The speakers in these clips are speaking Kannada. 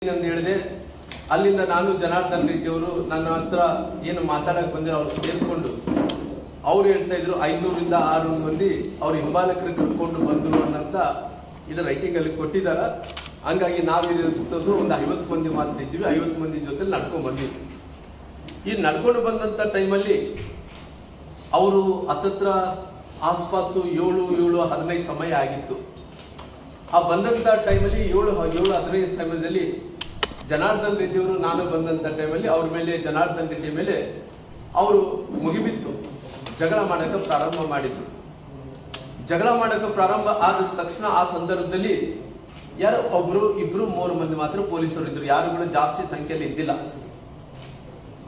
ಅಂತ ಹೇಳಿದೆ. ಅಲ್ಲಿಂದ ನಾನು ಜನಾರ್ದನ್ ರೆಡ್ಡಿ ಅವರು ನನ್ನ ಹತ್ರ ಏನು ಮಾತಾಡಕ್ ಬಂದ್ರೆ ಅವ್ರು ಸೇರ್ಕೊಂಡು ಅವ್ರು ಹೇಳ್ತಾ ಇದ್ರು 500ರಿಂದ 600 ಮಂದಿ ಅವ್ರ ಹಿಂಬಾಲಕರು ಕರ್ಕೊಂಡು ಬಂದ್ರು ಅನ್ನಂತ ಇದು ರೈಟಿಂಗ್ ಅಲ್ಲಿ ಕೊಟ್ಟಿದಾರ. ಹಂಗಾಗಿ ನಾವಿರೋದು ಒಂದು 50 ಮಂದಿ ಮಾತ್ರ ಇದ್ವಿ. 50 ಮಂದಿ ಜೊತೆ ನಡ್ಕೊಂಡ್ ಬಂದಿದ್ವಿ. ಈ ನಡ್ಕೊಂಡು ಬಂದಂತ ಟೈಮಲ್ಲಿ ಅವರು ಹತ್ತತ್ರ ಆಸ್ಪಾಸು 7:15 ಸಮಯ ಆಗಿತ್ತು. ಆ ಬಂದಂತ ಟೈಮಲ್ಲಿ 7:15 ಸಮಯದಲ್ಲಿ ಜನಾರ್ದನ್ ರೆಡ್ಡಿ ಅವರು ನಾನು ಬಂದಂತ ಟೈಮಲ್ಲಿ ಅವ್ರ ಮೇಲೆ ಜನಾರ್ದನ್ ರೆಡ್ಡಿ ಮೇಲೆ ಅವರು ಮುಗಿಬಿತ್ತು ಜಗಳ ಮಾಡಕ್ಕೆ ಪ್ರಾರಂಭ ಮಾಡಿದ್ರು. ಜಗಳ ಮಾಡಕ್ಕೆ ಪ್ರಾರಂಭ ಆದ ತಕ್ಷಣ ಆ ಸಂದರ್ಭದಲ್ಲಿ ಯಾರು ಒಬ್ರು ಇಬ್ರು 3 ಮಂದಿ ಮಾತ್ರ ಪೊಲೀಸರು ಇದ್ರು. ಯಾರು ಕೂಡ ಜಾಸ್ತಿ ಸಂಖ್ಯೆಯಲ್ಲಿ ಇದ್ದಿಲ್ಲ.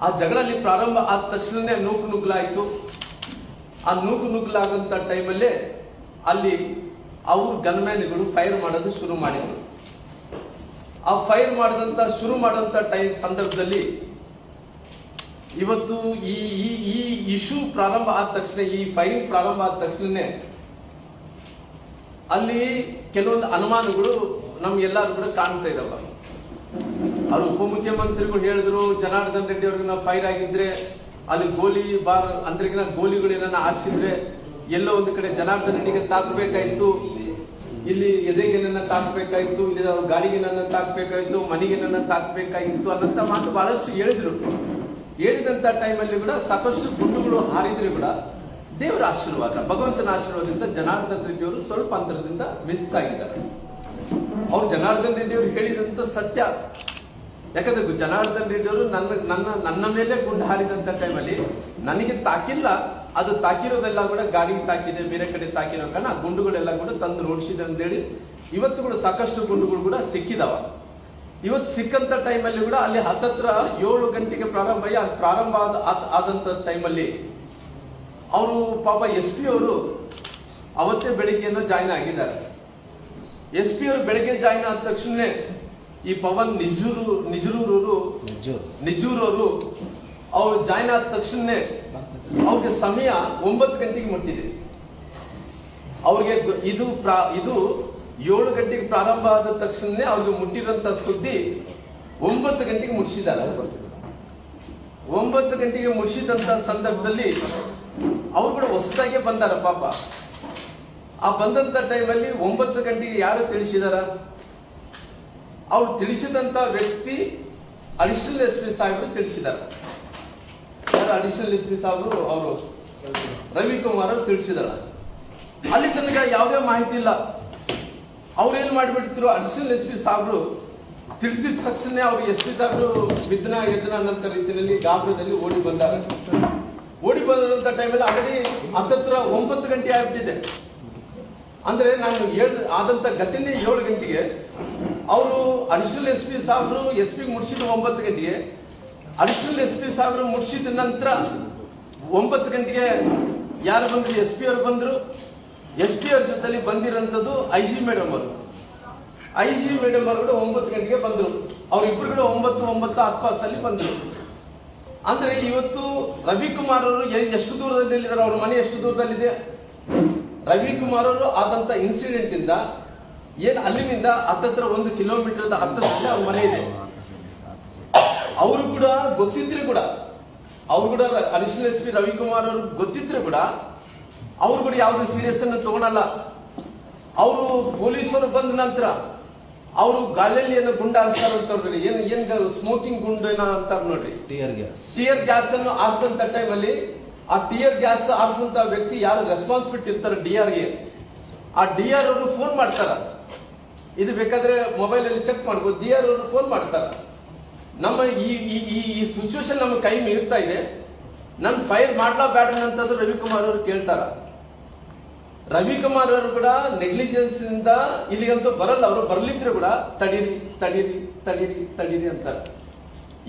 ಆ ಜಗಳಲ್ಲಿ ಪ್ರಾರಂಭ ಆದ ತಕ್ಷಣನೇ ನುಗ್ಗಲಾಯ್ತು. ಆ ನುಗ್ಗಲಾಗಂತ ಟೈಮಲ್ಲೇ ಅಲ್ಲಿ ಅವ್ರ ಗನ್ಮ್ಯಾನ್ಗಳು ಫೈರ್ ಮಾಡೋದು ಶುರು ಮಾಡಿದ್ರು. ಆ ಫೈರ್ ಶುರು ಮಾಡಿದಂತ ಸಂದರ್ಭದಲ್ಲಿ ಇವತ್ತು ಈ ಇಶ್ಯೂ ಪ್ರಾರಂಭ ಆದ ತಕ್ಷಣ, ಈ ಫೈರಿಂಗ್ ಪ್ರಾರಂಭ ಆದ ತಕ್ಷಣನೇ ಅಲ್ಲಿ ಕೆಲವೊಂದು ಅನುಮಾನಗಳು ನಮ್ಗೆಲ್ಲರೂ ಕೂಡ ಕಾಣ್ತಾ ಇದಾವ. ಅವ್ರು ಉಪಮುಖ್ಯಮಂತ್ರಿಗಳು ಹೇಳಿದ್ರು ಜನಾರ್ದನ್ ರೆಡ್ಡಿ ಅವ್ರಿಗಿನ ಫೈರ್ ಆಗಿದ್ರೆ ಅಲ್ಲಿ ಗೋಲಿ ಬಾರ್ ಅಂದ್ರೆ ಗೋಲಿಗಳು ಏನನ್ನ ಆರಿಸಿದ್ರೆ ಎಲ್ಲೋ ಒಂದು ಕಡೆ ಜನಾರ್ದನ್ ರೆಡ್ಡಿಗೆ ತಾಕಬೇಕಾಯ್ತು, ಇಲ್ಲಿ ಎದೆಗೆ ನನ್ನ ತಾಕಬೇಕಾಯ್ತು, ಇಲ್ಲಿ ಗಾಡಿಗೆ ನನ್ನ ತಾಕಬೇಕಾಯ್ತು, ಮನೆಗೆ ನನ್ನ ತಾಕಬೇಕಾಗಿತ್ತು ಅನ್ನಂತ ಮಾತು ಬಹಳಷ್ಟು ಹೇಳಿದ್ರು. ಹೇಳಿದಂತ ಟೈಮಲ್ಲಿ ಕೂಡ ಸಾಕಷ್ಟು ಗುಂಡುಗಳು ಹಾರಿದ್ರೆ ಕೂಡ ದೇವರ ಆಶೀರ್ವಾದ, ಭಗವಂತನ ಆಶೀರ್ವಾದದಿಂದ ಜನಾರ್ದನ್ ರೆಡ್ಡಿ ಅವರು ಸ್ವಲ್ಪ ಅಂತರದಿಂದ ಮಿಸ್ ಆಗಿದ್ದಾರೆ. ಅವ್ರು ಜನಾರ್ದನ್ ರೆಡ್ಡಿ ಅವರು ಹೇಳಿದಂತ ಸತ್ಯ. ಯಾಕಂದ್ರೆ ಜನಾರ್ದನ್ ರೆಡ್ಡಿ ಅವರು ನನ್ನ ಮೇಲೆ ಗುಂಡು ಹಾರಿದಂತ ಟೈಮಲ್ಲಿ ನನಗೆ ತಾಕಿಲ್ಲ, ಅದು ತಾಕಿರೋದೆಲ್ಲ ಕೂಡ ಗಾಡಿಗೆ ತಾಕಿದೆ, ಬೇರೆ ಕಡೆ ತಾಕಿರೋ ಕಾರಣ ಆ ಗುಂಡುಗಳೆಲ್ಲ ಕೂಡ ತಂದು ನೋಡಿಸಿದೆ ಅಂತೇಳಿ ಇವತ್ತು ಕೂಡ ಸಾಕಷ್ಟು ಗುಂಡುಗಳು ಕೂಡ ಸಿಕ್ಕಿದಾವ. ಇವತ್ತು ಸಿಕ್ಕಂತ ಟೈಮಲ್ಲಿ ಕೂಡ ಅಲ್ಲಿ ಹತ್ತತ್ರ 7 ಗಂಟೆಗೆ ಪ್ರಾರಂಭ ಆದಂತ ಟೈಮಲ್ಲಿ ಅವರು ಪಾಪ SP ಅವರು ಅವತ್ತೇ ಬೆಳಿಗ್ಗೆಯನ್ನು ಜಾಯ್ನ್ ಆಗಿದ್ದಾರೆ. SP ಅವರು ಬೆಳಗ್ಗೆ ಜಾಯ್ನ್ ಆದ ತಕ್ಷಣ ಈ ಪವನ್ ನಿಜೂರವರು ಅವ್ರು ಜಾಯ್ನ್ ಆದ ತಕ್ಷಣ ಅವ್ರಿಗೆ ಸಮಯ 9 ಗಂಟೆಗೆ ಮುಟ್ಟಿದೆ. ಅವ್ರಿಗೆ ಇದು 7 ಗಂಟೆಗೆ ಪ್ರಾರಂಭ ಆದ ತಕ್ಷಣ ಅವ್ರಿಗೆ ಮುಟ್ಟಿರಂತ ಸುದ್ದಿ 9 ಗಂಟೆಗೆ ಮುಟ್ಟಿಸಿದ್ದಾರೆ. 9 ಗಂಟೆಗೆ ಮುಟ್ಟಿಸಿದಂತ ಸಂದರ್ಭದಲ್ಲಿ ಅವ್ರು ಕೂಡ ಹೊಸದಾಗೆ ಬಂದಾರ ಪಾಪ. ಆ ಬಂದಂತ ಟೈಮಲ್ಲಿ 9 ಗಂಟೆಗೆ ಯಾರು ತಿಳಿಸಿದಾರ? ಅವ್ರು ತಿಳಿಸಿದಂತ ವ್ಯಕ್ತಿ ಅಡಿಷನಲ್ SP ಸಾಹೇಬರು ತಿಳಿಸಿದಾರ. ಅಡಿಷನಲ್ SP ಸಾಹೇಬರು ಅವರು ರವಿಕುಮಾರ್ ಅವರು ತಿಳಿಸಿದಾರ. ಅಲ್ಲಿ ತನಕ ಯಾವುದೇ ಮಾಹಿತಿ ಇಲ್ಲ. ಅವ್ರೇನ್ ಮಾಡಿಬಿಟ್ಟಿದ್ರು, ಅಡಿಷನಲ್ SP ಸಾಹೇಬರು ತಿಳಿಸಿದ ತಕ್ಷಣ ಅವ್ರು SP ಸಾಹೇಬರು ಎದ್ದನ ಅನ್ನಂತ ರೀತಿಯಲ್ಲಿ ಗಾಬರದಲ್ಲಿ ಓಡಿ ಬಂದಾರೆ. ಓಡಿ ಬಂದಂತ ಟೈಮಲ್ಲಿ ಆಲ್ರೆಡಿ ಹತ್ತತ್ರ 9 ಗಂಟೆ ಆಗ್ಬಿಟ್ಟಿದೆ. ಅಂದ್ರೆ ನಾನು ಆದಂತ ಘಟನೆ 7 ಗಂಟೆಗೆ ಅವರು ಅಡಿಷನಲ್ SP ಸಾಹೇಬರು SP ಮುಗಿಸಿದ 9 ಗಂಟೆಗೆ, ಅಡಿಷನಲ್ SP ಸಾಹೇಬರು ಮುಗಿಸಿದ ನಂತರ 9 ಗಂಟೆಗೆ ಯಾರು ಬಂದ್ರು? SP ಅವರು ಬಂದ್ರು. SP ಅವ್ರ ಜೊತೆಲಿ ಬಂದಿರೋಂಥದ್ದು IG ಮೇಡಮ್ ಅವರು. IG ಮೇಡಮ್ ಅವರು ಕೂಡ 9 ಗಂಟೆಗೆ ಬಂದ್ರು. ಅವರಿಬ್ರು ಕೂಡ 9 ಆಸ್ಪಾಸಲ್ಲಿ ಬಂದ್ರು. ಅಂದ್ರೆ ಇವತ್ತು ರವಿಕುಮಾರ್ ಅವರು ಎಷ್ಟು ದೂರದಲ್ಲಿದ್ದಾರೆ? ಅವ್ರ ಮನೆ ಎಷ್ಟು ದೂರದಲ್ಲಿದೆ? ರವಿಕುಮಾರ್ ಅವರು ಆದಂತ ಇನ್ಸಿಡೆಂಟ್ ಇಂದ ಅಲ್ಲಿನಿಂದ ಹತ್ತತ್ರ 1 ಕಿಲೋಮೀಟರ್ ಹತ್ತಿರದಲ್ಲಿ ಅವ್ರ ಮನೆ ಇದೆ. ಅವರು ಕೂಡ ಗೊತ್ತಿದ್ರೆ ಕೂಡ, ಅವ್ರು ಕೂಡ ಅಡಿಷನಲ್ SP ರವಿಕುಮಾರ್ ಅವರು ಗೊತ್ತಿದ್ರೆ ಕೂಡ ಅವ್ರು ಕೂಡ ಯಾವ್ದು ಸೀರಿಯಸ್ ಅನ್ನು ತಗೊಳಲ್ಲ. ಅವರು ಪೊಲೀಸರು ಬಂದ ನಂತರ ಅವರು ಗಾಳಿಯಲ್ಲಿ ಏನೋ ಗುಂಡು ಹಾರಿಸ್ತಾರ, ಏನ್ ಸ್ಮೋಕಿಂಗ್ ಗುಂಡು ಏನೋ ಅಂತಾರ ನೋಡ್ರಿ, ಟಿಯರ್ ಗ್ಯಾಸ್ ಅನ್ನು ಆರಿಸಿದಂತ ಟೈಮಲ್ಲಿ ಆ ಟಿಯರ್ ಗ್ಯಾಸ್ ಆರಿಸಿದಂತ ವ್ಯಕ್ತಿ ಯಾರು ರೆಸ್ಪಾನ್ಸಿಬಿಲಿಟಿ ಇರ್ತಾರೆ DR ಗೆ, ಆ DR ಅವರು ಫೋನ್ ಮಾಡ್ತಾರ. ಇದು ಬೇಕಾದ್ರೆ ಮೊಬೈಲ್ ಅಲ್ಲಿ ಚೆಕ್ ಮಾಡ್ಬೋದು. DR ಅವರು ಫೋನ್ ಮಾಡ್ತಾರ, ನಮ್ಮ ಈ ಸಿಚುವೇಶನ್ ನಮ್ಮ ಕೈ ಮೀರ್ತಾ ಇದೆ, ನನ್ ಫೈರ್ ಮಾಡ್ಲಾ ಬೇಡ ಅಂತದ್ದು ರವಿಕುಮಾರ್ ಅವರು ಕೇಳ್ತಾರ. ರವಿಕುಮಾರ್ ಅವರು ಕೂಡ ನೆಗ್ಲಿಜೆನ್ಸ್ ಇಂದ ಇಲ್ಲಿಗಂತೂ ಬರಲ್ಲ. ಅವರು ಬರ್ಲಿದ್ರೆ ಕೂಡ ತಡೀರಿ ಅಂತಾರೆ.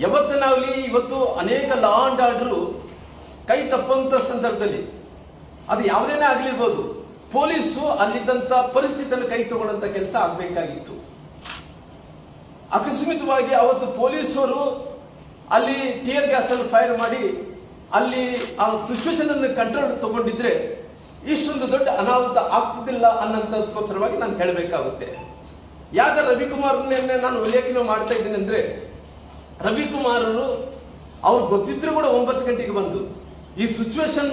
ಯಾವತ್ತನಾಗ್ಲಿ ಇವತ್ತು ಅನೇಕ ಲಾ ಅಂಡ್ ಆರ್ಡರ್ ಕೈ ತಪ್ಪಂತ ಸಂದರ್ಭದಲ್ಲಿ ಅದು ಯಾವುದೇನೇ ಆಗ್ಲಿರ್ಬೋದು, ಪೊಲೀಸು ಅಲ್ಲಿದ್ದಂತ ಪರಿಸ್ಥಿತಿಯನ್ನು ಕೈ ತಗೊಳ್ಳಂತ ಕೆಲಸ ಆಗ್ಬೇಕಾಗಿತ್ತು. ಅಕಸ್ಮಿತವಾಗಿ ಅವತ್ತು ಪೊಲೀಸರು ಅಲ್ಲಿ ಟಿಯರ್ ಗ್ಯಾಸ್ ಅನ್ನು ಫೈರ್ ಮಾಡಿ ಅಲ್ಲಿ ಆ ಸಿಚುವೇಶನ್ ಅನ್ನು ಕಂಟ್ರೋಲ್ ತಗೊಂಡಿದ್ರೆ ಇಷ್ಟೊಂದು ದೊಡ್ಡ ಅನಾಹುತ ಆಗ್ತಿದ್ದಿಲ್ಲ ಅನ್ನೋದಕ್ಕೋಸ್ಕರವಾಗಿ ನಾನು ಹೇಳಬೇಕಾಗುತ್ತೆ. ಯಾಕೆ ರವಿಕುಮಾರ್ನೇ ನಾನು ಉಲ್ಲೇಖನ ಮಾಡ್ತಾ ಇದ್ದೀನಿ ಅಂದ್ರೆ, ರವಿಕುಮಾರ್ ಅವ್ರು ಗೊತ್ತಿದ್ರು ಕೂಡ 9 ಗಂಟೆಗೆ ಬಂದು ಈ ಸಿಚುವೇಶನ್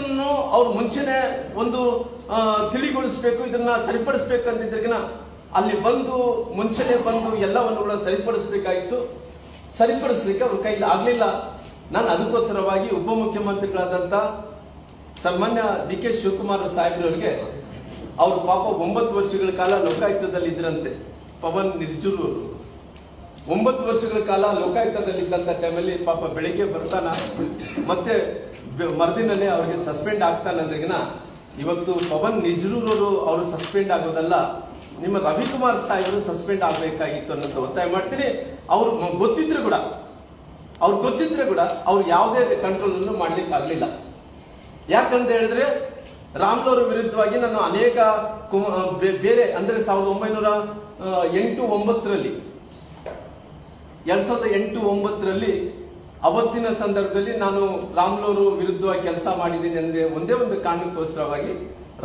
ಅವ್ರು ಮುಂಚೆನೆ ಒಂದು ತಿಳಿಗೊಳಿಸ್ಬೇಕು, ಇದನ್ನ ಸರಿಪಡಿಸ್ಬೇಕು ಅಂತಿದ್ರಿಗಿನ ಅಲ್ಲಿ ಬಂದು ಮುಂಚೆನೆ ಬಂದು ಎಲ್ಲವನ್ನು ಕೂಡ ಸರಿಪಡಿಸಬೇಕಾಗಿತ್ತು. ಸರಿಪಡಿಸ್ಲಿಕ್ಕೆ ಅವ್ರ ಕೈಲಿ ಆಗ್ಲಿಲ್ಲ. ನಾನು ಅದಕ್ಕೋಸ್ಕರವಾಗಿ ಉಪಮುಖ್ಯಮಂತ್ರಿಗಳಾದಂತ ಸನ್ಮಾನ್ಯ ಡಿ.ಕೆ. ಶಿವಕುಮಾರ್ ಸಾಹೇಬ್ರವರಿಗೆ ಅವ್ರ ಪಾಪ 9 ವರ್ಷಗಳ ಕಾಲ ಲೋಕಾಯುಕ್ತದಲ್ಲಿ ಇದ್ರಂತೆ. ಪವನ್ ನಿರ್ಜೂರು 9 ವರ್ಷಗಳ ಕಾಲ ಲೋಕಾಯುಕ್ತದಲ್ಲಿದ್ದಂತ ಟೈಮಲ್ಲಿ ಪಾಪ ಬೆಳಿಗ್ಗೆ ಬರ್ತಾನ, ಮತ್ತೆ ಮರುದಿನನೇ ಅವ್ರಿಗೆ ಸಸ್ಪೆಂಡ್ ಆಗ್ತಾನಂದ್ರಿಗಿನ ಇವತ್ತು ಪವನ್ ನಿಜ್ರೂರವರು ಅವರು ಸಸ್ಪೆಂಡ್ ಆಗೋದಲ್ಲ, ನಿಮ್ಮ ರವಿಕುಮಾರ್ ಸಾಹೇಬರು ಸಸ್ಪೆಂಡ್ ಆಗಬೇಕಾಗಿತ್ತು ಅನ್ನೋದು ಒತ್ತಾಯ ಮಾಡ್ತೀನಿ. ಅವ್ರು ಗೊತ್ತಿದ್ರು ಕೂಡ ಅವ್ರು ಯಾವುದೇ ಕಂಟ್ರೋಲ್ ಅನ್ನು ಮಾಡ್ಲಿಕ್ಕೆ ಆಗ್ಲಿಲ್ಲ. ಯಾಕಂತ ಹೇಳಿದ್ರೆ ರಾಮ್ಲೋರ್ ವಿರುದ್ಧವಾಗಿ ನಾನು ಅನೇಕ ಬೇರೆ ಅಂದ್ರೆ 2008-9ರಲ್ಲಿ ಅವತ್ತಿನ ಸಂದರ್ಭದಲ್ಲಿ ನಾನು ರಾಮ್ಲೋರು ವಿರುದ್ಧವಾಗಿ ಕೆಲಸ ಮಾಡಿದ್ದೀನಿ ಅಂದ್ರೆ ಒಂದೇ ಒಂದು ಕಾರಣಕ್ಕೋಸ್ಕರವಾಗಿ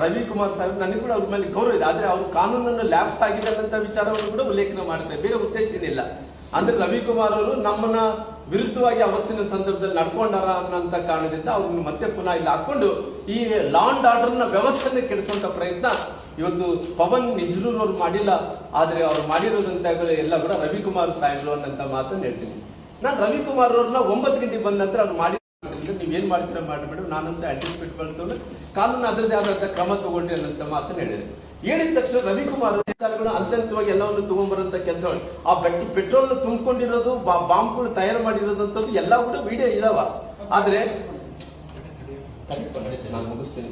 ರವಿಕುಮಾರ್ ಸಾಹೇಬ್ ನನಗೆ ಕೂಡ ಅವ್ರ ಮೇಲೆ ಗೌರವ ಇದೆ. ಆದ್ರೆ ಅವ್ರ ಕಾನೂನನ್ನು ಲ್ಯಾಪ್ಸ್ ಆಗಿದೆ ಅನ್ನೋ ವಿಚಾರವನ್ನು ಕೂಡ ಉಲ್ಲೇಖನ ಮಾಡ್ತಾರೆ, ಬೇರೆ ಉದ್ದೇಶ ಏನಿಲ್ಲ. ಅಂದ್ರೆ ರವಿಕುಮಾರ್ ಅವರು ನಮ್ಮನ್ನ ವಿರುದ್ಧವಾಗಿ ಅವತ್ತಿನ ಸಂದರ್ಭದಲ್ಲಿ ನಡ್ಕೊಂಡಾರ ಅನ್ನೋಂತ ಕಾರಣದಿಂದ ಅವ್ರನ್ನ ಮತ್ತೆ ಪುನಃ ಇಲ್ಲಿ ಹಾಕೊಂಡು ಈ ಲಾ ಅಂಡ್ ಆರ್ಡರ್ ನ ವ್ಯವಸ್ಥೆನ ಕೆಡಿಸುವಂತ ಪ್ರಯತ್ನ ಇವತ್ತು ಪವನ್ ನಿಜ್ರೂರ್ ಅವ್ರು ಮಾಡಿಲ್ಲ. ಆದ್ರೆ ಅವ್ರು ಮಾಡಿರೋದಂತ ಎಲ್ಲ ಕೂಡ ರವಿಕುಮಾರ್ ಸಾಹೇಬ್ರು ಅನ್ನಂತ ಮಾತನ್ನು ಹೇಳ್ತೀನಿ. ನಾನು ರವಿಕುಮಾರ್ ಅವ್ರನ್ನ 9 ಗಂಟೆಗೆ ಬಂದ ನಂತರ ಅವ್ರು ಮಾಡಿ ನೀವೇನ್ ಮಾಡ್ತೀರಾ ಮಾಡಬೇಡ, ನಾನಂತ ಆಂಟಿಸಿಪೇಟ್ ಮಾಡ್ತೇವೆ, ಕಾನೂನು ಅದರದೇ ಆದಂತ ಕ್ರಮ ತಗೊಂಡ್ರಿ ಅನ್ನಂತ ಮಾತನ್ನು ಹೇಳಿದೆ. ಹೇಳಿದ ತಕ್ಷಣ ರವಿಕುಮಾರ್ ಹಂತವಾಗಿ ಎಲ್ಲವನ್ನು ತಗೊಂಡ್ಬರಂತ ಕೆಲಸ, ಆ ಪೆಟ್ರೋಲ್ ತುಂಬಿಕೊಂಡಿರೋದು, ಬಾಂಬ್ಗಳು ತಯಾರು ಮಾಡಿರೋದಂತದ್ದು ಎಲ್ಲ ಕೂಡ ವಿಡಿಯೋ ಇದಾವ. ಆದ್ರೆ ನಾನು ಮುಗಿಸ್ತೇನೆ.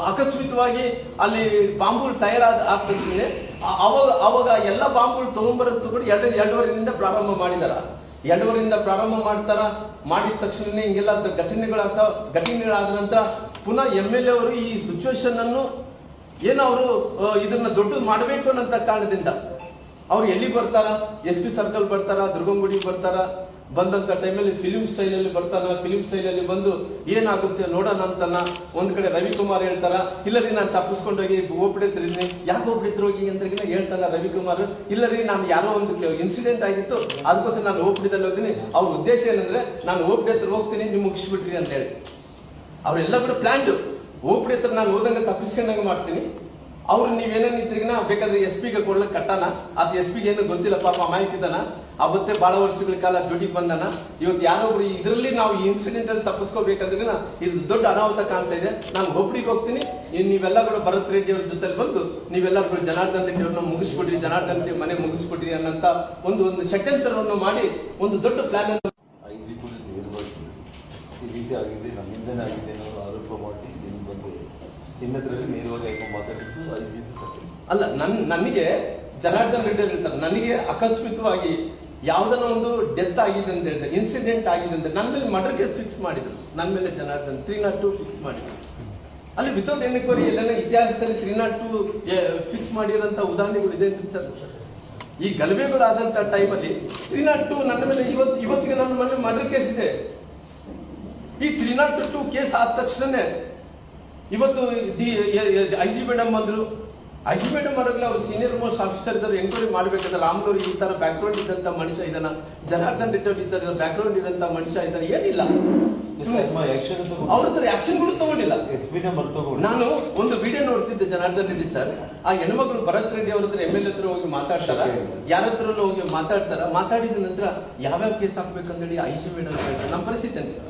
ಆಕಸ್ಮಿಕವಾಗಿ ಅಲ್ಲಿ ಬಾಂಬ್ಗಳು ತಯಾರಾದ ತಕ್ಷಣ ಅವಾಗ ಎಲ್ಲ ಬಾಂಬ್ಗಳು ತಗೊಂಡ್ಬರಂತೂ ಕೂಡ 2:30ರಿಂದ ಪ್ರಾರಂಭ ಮಾಡಿದಾರ. 2:30ರಿಂದ ಪ್ರಾರಂಭ ಮಾಡಿದ ತಕ್ಷಣ ಹಿಂಗೆಲ್ಲ ಘಟನೆಗಳಾದ ನಂತರ ಪುನಃ MLA ಅವರು ಈ ಸಿಚುವೇಶನ್ ಅನ್ನು ಏನು ಅವರು ಇದನ್ನ ದೊಡ್ಡದು ಮಾಡಬೇಕು ಅನ್ನೋ ಕಾರಣದಿಂದ ಅವ್ರು ಎಲ್ಲಿ ಬರ್ತಾರ, SP ಸರ್ಕಲ್ ಬರ್ತಾರ, ದುರ್ಗಂಗುಡಿ ಬರ್ತಾರ. ಬಂದಂತ ಟೈಮಲ್ಲಿ ಫಿಲಿಂ ಸ್ಟೈಲ್ ಅಲ್ಲಿ ಬರ್ತಾನ. ಫಿಲಿಂ ಸ್ಟೈಲ್ ಅಲ್ಲಿ ಬಂದು ಏನಾಗುತ್ತೆ ನೋಡೋಣ ಅಂತಾನ. ಒಂದ್ ಕಡೆ ರವಿಕುಮಾರ್ ಹೇಳ್ತಾರ, ಇಲ್ಲರಿ ನಾನು ತಪ್ಪಿಸ್ಕೊಂಡೋಗಿ ಹೋಗ್ಬಿಡಿದ್ರಿ. ಯಾಕೆ ಹೋಗ್ಬಿಡಿದ್ರು ಹೋಗಿ ಅಂತ ಹೇಳ್ತಾನ ರವಿಕುಮಾರ್. ಇಲ್ಲರಿ ನಾನು ಯಾರೋ ಒಂದು ಇನ್ಸಿಡೆಂಟ್ ಆಗಿತ್ತು, ಅದಕ್ಕೋಸ್ಕರ ನಾನು ಹೋಗ್ಬಿಡಿದಲ್ಲಿ ಹೋಗ್ತೀನಿ. ಅವ್ರ ಉದ್ದೇಶ ಏನಂದ್ರೆ ನಾನು ಹೋಗ್ತೀನಿ, ನೀವು ಮುಗಿಸ್ಬಿಟ್ರಿ ಅಂತ ಹೇಳಿ. ಅವರೆಲ್ಲ ಕೂಡ ಪ್ಲಾನ್ ಹೋಗ್ಬಿಡಿ ಹತ್ರ ನಾನು ಹೋದಂಗ ತಪ್ಪಿಸ್ಕೊಂಡಂಗ ಮಾಡ್ತೀನಿ. ಅವ್ರು ನೀವೇನೇನು ಇದ್ರಿಗಿನ ಬೇಕಾದ್ರೆ SP ಗೆ ಕೊಡ್ಲಿಕ್ಕೆ ಕಟ್ಟಾನ. ಅದು SP ಗೆ ಏನು ಗೊತ್ತಿಲ್ಲ, ಪಾಪ ಅಮಾಯಕಿದ್ದಾನ. ಅವತ್ತೇ ಬಹಳ ವರ್ಷಗಳ ಕಾಲ ಡ್ಯೂಟಿಗೆ ಬಂದಾನ. ಇವತ್ತು ಯಾರೊಬ್ರು ಇದರಲ್ಲಿ ನಾವು ಈ ಇನ್ಸಿಡೆಂಟ್ ಅಲ್ಲಿ ತಪ್ಪಿಸ್ಕೋಬೇಕಂದ್ರೆ ಇದು ದೊಡ್ಡ ಅನಾಹುತ ಕಾಣ್ತಾ ಇದೆ. ನಾನು ಒಬ್ಬರಿಗೆ ಹೋಗ್ತೀನಿ, ನೀವೆಲ್ಲ ಕೂಡ ಭರತ್ ರೆಡ್ಡಿ ಅವ್ರ ಜೊತೆ ಬಂದು ನೀವೆಲ್ಲರೂ ಕೂಡ ಜನಾರ್ದನ್ ರೆಡ್ಡಿ ಅವ್ರನ್ನ ಮುಗಿಸ್ಬಿಟ್ರಿ, ಜನಾರ್ದನ್ ರೆಡ್ಡಿ ಮನೆ ಮುಗಿಸ್ಬಿಟ್ರಿ ಅನ್ನಂತ ಒಂದು ಷಡ್ಯಂತ್ರವನ್ನು ಮಾಡಿ ಒಂದು ದೊಡ್ಡ ಪ್ಲಾನ್ ಅನ್ನು ಈ ರೀತಿ ಆಗಿದೆ, ನಮ್ಮಿಂದನೇ ಆಗಿದೆ ಅನ್ನೋ ಆರೋಪ ಮಾಡಿ ನಿಮ್ಗೆ ಬಂದು ಇನ್ನದ್ರಲ್ಲಿ ನೇರವಾಗಿ ಆಯ್ಕೊಂಡು ಮಾತಾಡಿದ್ದು IGP ಅಲ್ಲ. ನನಗೆ ಜನಾರ್ದನ್ ರೆಡ್ಡಿ ಹೇಳ್ತಾರೆ, ನನಗೆ ಅಕಸ್ಮಿತವಾಗಿ ಯಾವ್ದನ್ನ ಒಂದು ಡೆತ್ ಆಗಿದೆ ಅಂತ ಹೇಳಿದ್ರೆ, ಇನ್ಸಿಡೆಂಟ್ ಆಗಿದೆ ಅಂತ ನನ್ನ ಮೇಲೆ ಮರ್ಡರ್ ಕೇಸ್ ಫಿಕ್ಸ್ ಮಾಡಿದ್ರು. ನನ್ನ ಮೇಲೆ ಜನಾರ್ದನ್ 302 ಫಿಕ್ಸ್ ಮಾಡಿದ್ರು. ಅಲ್ಲಿ ವಿತೌಟ್ ಎನ್ಕ್ವೈರಿ ಎಲ್ಲ ಇತಿಹಾಸದಲ್ಲಿ 302 ಫಿಕ್ಸ್ ಮಾಡಿರೋಂತ ಉದಾಹರಣೆಗಳು ಇದೆ ಸರ್. ಈ ಗಲಭೆಗಳಾದಂತ ಟೈಮಲ್ಲಿ 302 ನನ್ನ ಮೇಲೆ ಇವತ್ತಿಗೆ ನನ್ನ ಮನೆ ಮರ್ಡರ್ ಕೇಸ್ ಇದೆ. ಈ 302 ಕೇಸ್ ಆದ ತಕ್ಷಣ ಇವತ್ತು IG ಮೇಡಮ್ ಬಂದ್ರು. IG ಮೇಡಮ್ ಅವರಲ್ಲಿ ಅವ್ರು ಸೀನಿಯರ್ ಮೋಸ್ಟ್ ಆಫೀಸರ್ ಇದ್ದಾರೆ, ಎಂಕ್ವೈರಿ ಮಾಡ್ಬೇಕಂದ್ರೆ ರಾಮ್ಲೂರ್ ಈ ತರ ಬ್ಯಾಕ್ ಗ್ರೌಂಡ್ ಇದ್ದಂತ ಮನುಷ್ಯ ಇದ್ದಾನ, ಜನಾರ್ದನ್ ರೆಡ್ಡಿ ಇದ್ದಾರೆ ಬ್ಯಾಕ್ ಗ್ರೌಂಡ್ ಇದ್ದಂತ ಮನುಷ್ಯ ಇದ್ದಾನೆ, ಏನಿಲ್ಲ. ಅವ್ರ ಹತ್ರ ಆಕ್ಷನ್ಗಳು ತಗೊಂಡಿಲ್ಲ. ನಾನು ಒಂದು ವಿಡಿಯೋ ನೋಡ್ತಿದ್ದೆ ಜನಾರ್ದನ್ ರೆಡ್ಡಿ ಸರ್. ಆ ಹೆಣ್ಮಕ್ಳು ಭರತ್ ರೆಡ್ಡಿ ಅವ್ರ ಹತ್ರ MLA ಹತ್ರ ಹೋಗಿ ಮಾತಾಡ್ತಾರ, ಯಾರ ಹತ್ರ ಹೋಗಿ ಮಾತಾಡಿದ ನಂತರ ಯಾವ್ಯಾವ ಕೇಸ್ ಹಾಕ್ಬೇಕಂತೇಳಿ IG ಮೇಡಮ್ ಹೇಳ್ತಾರೆ. ನಮ್ಮ ಪರಿಸ್ಥಿತಿ ಅಂತ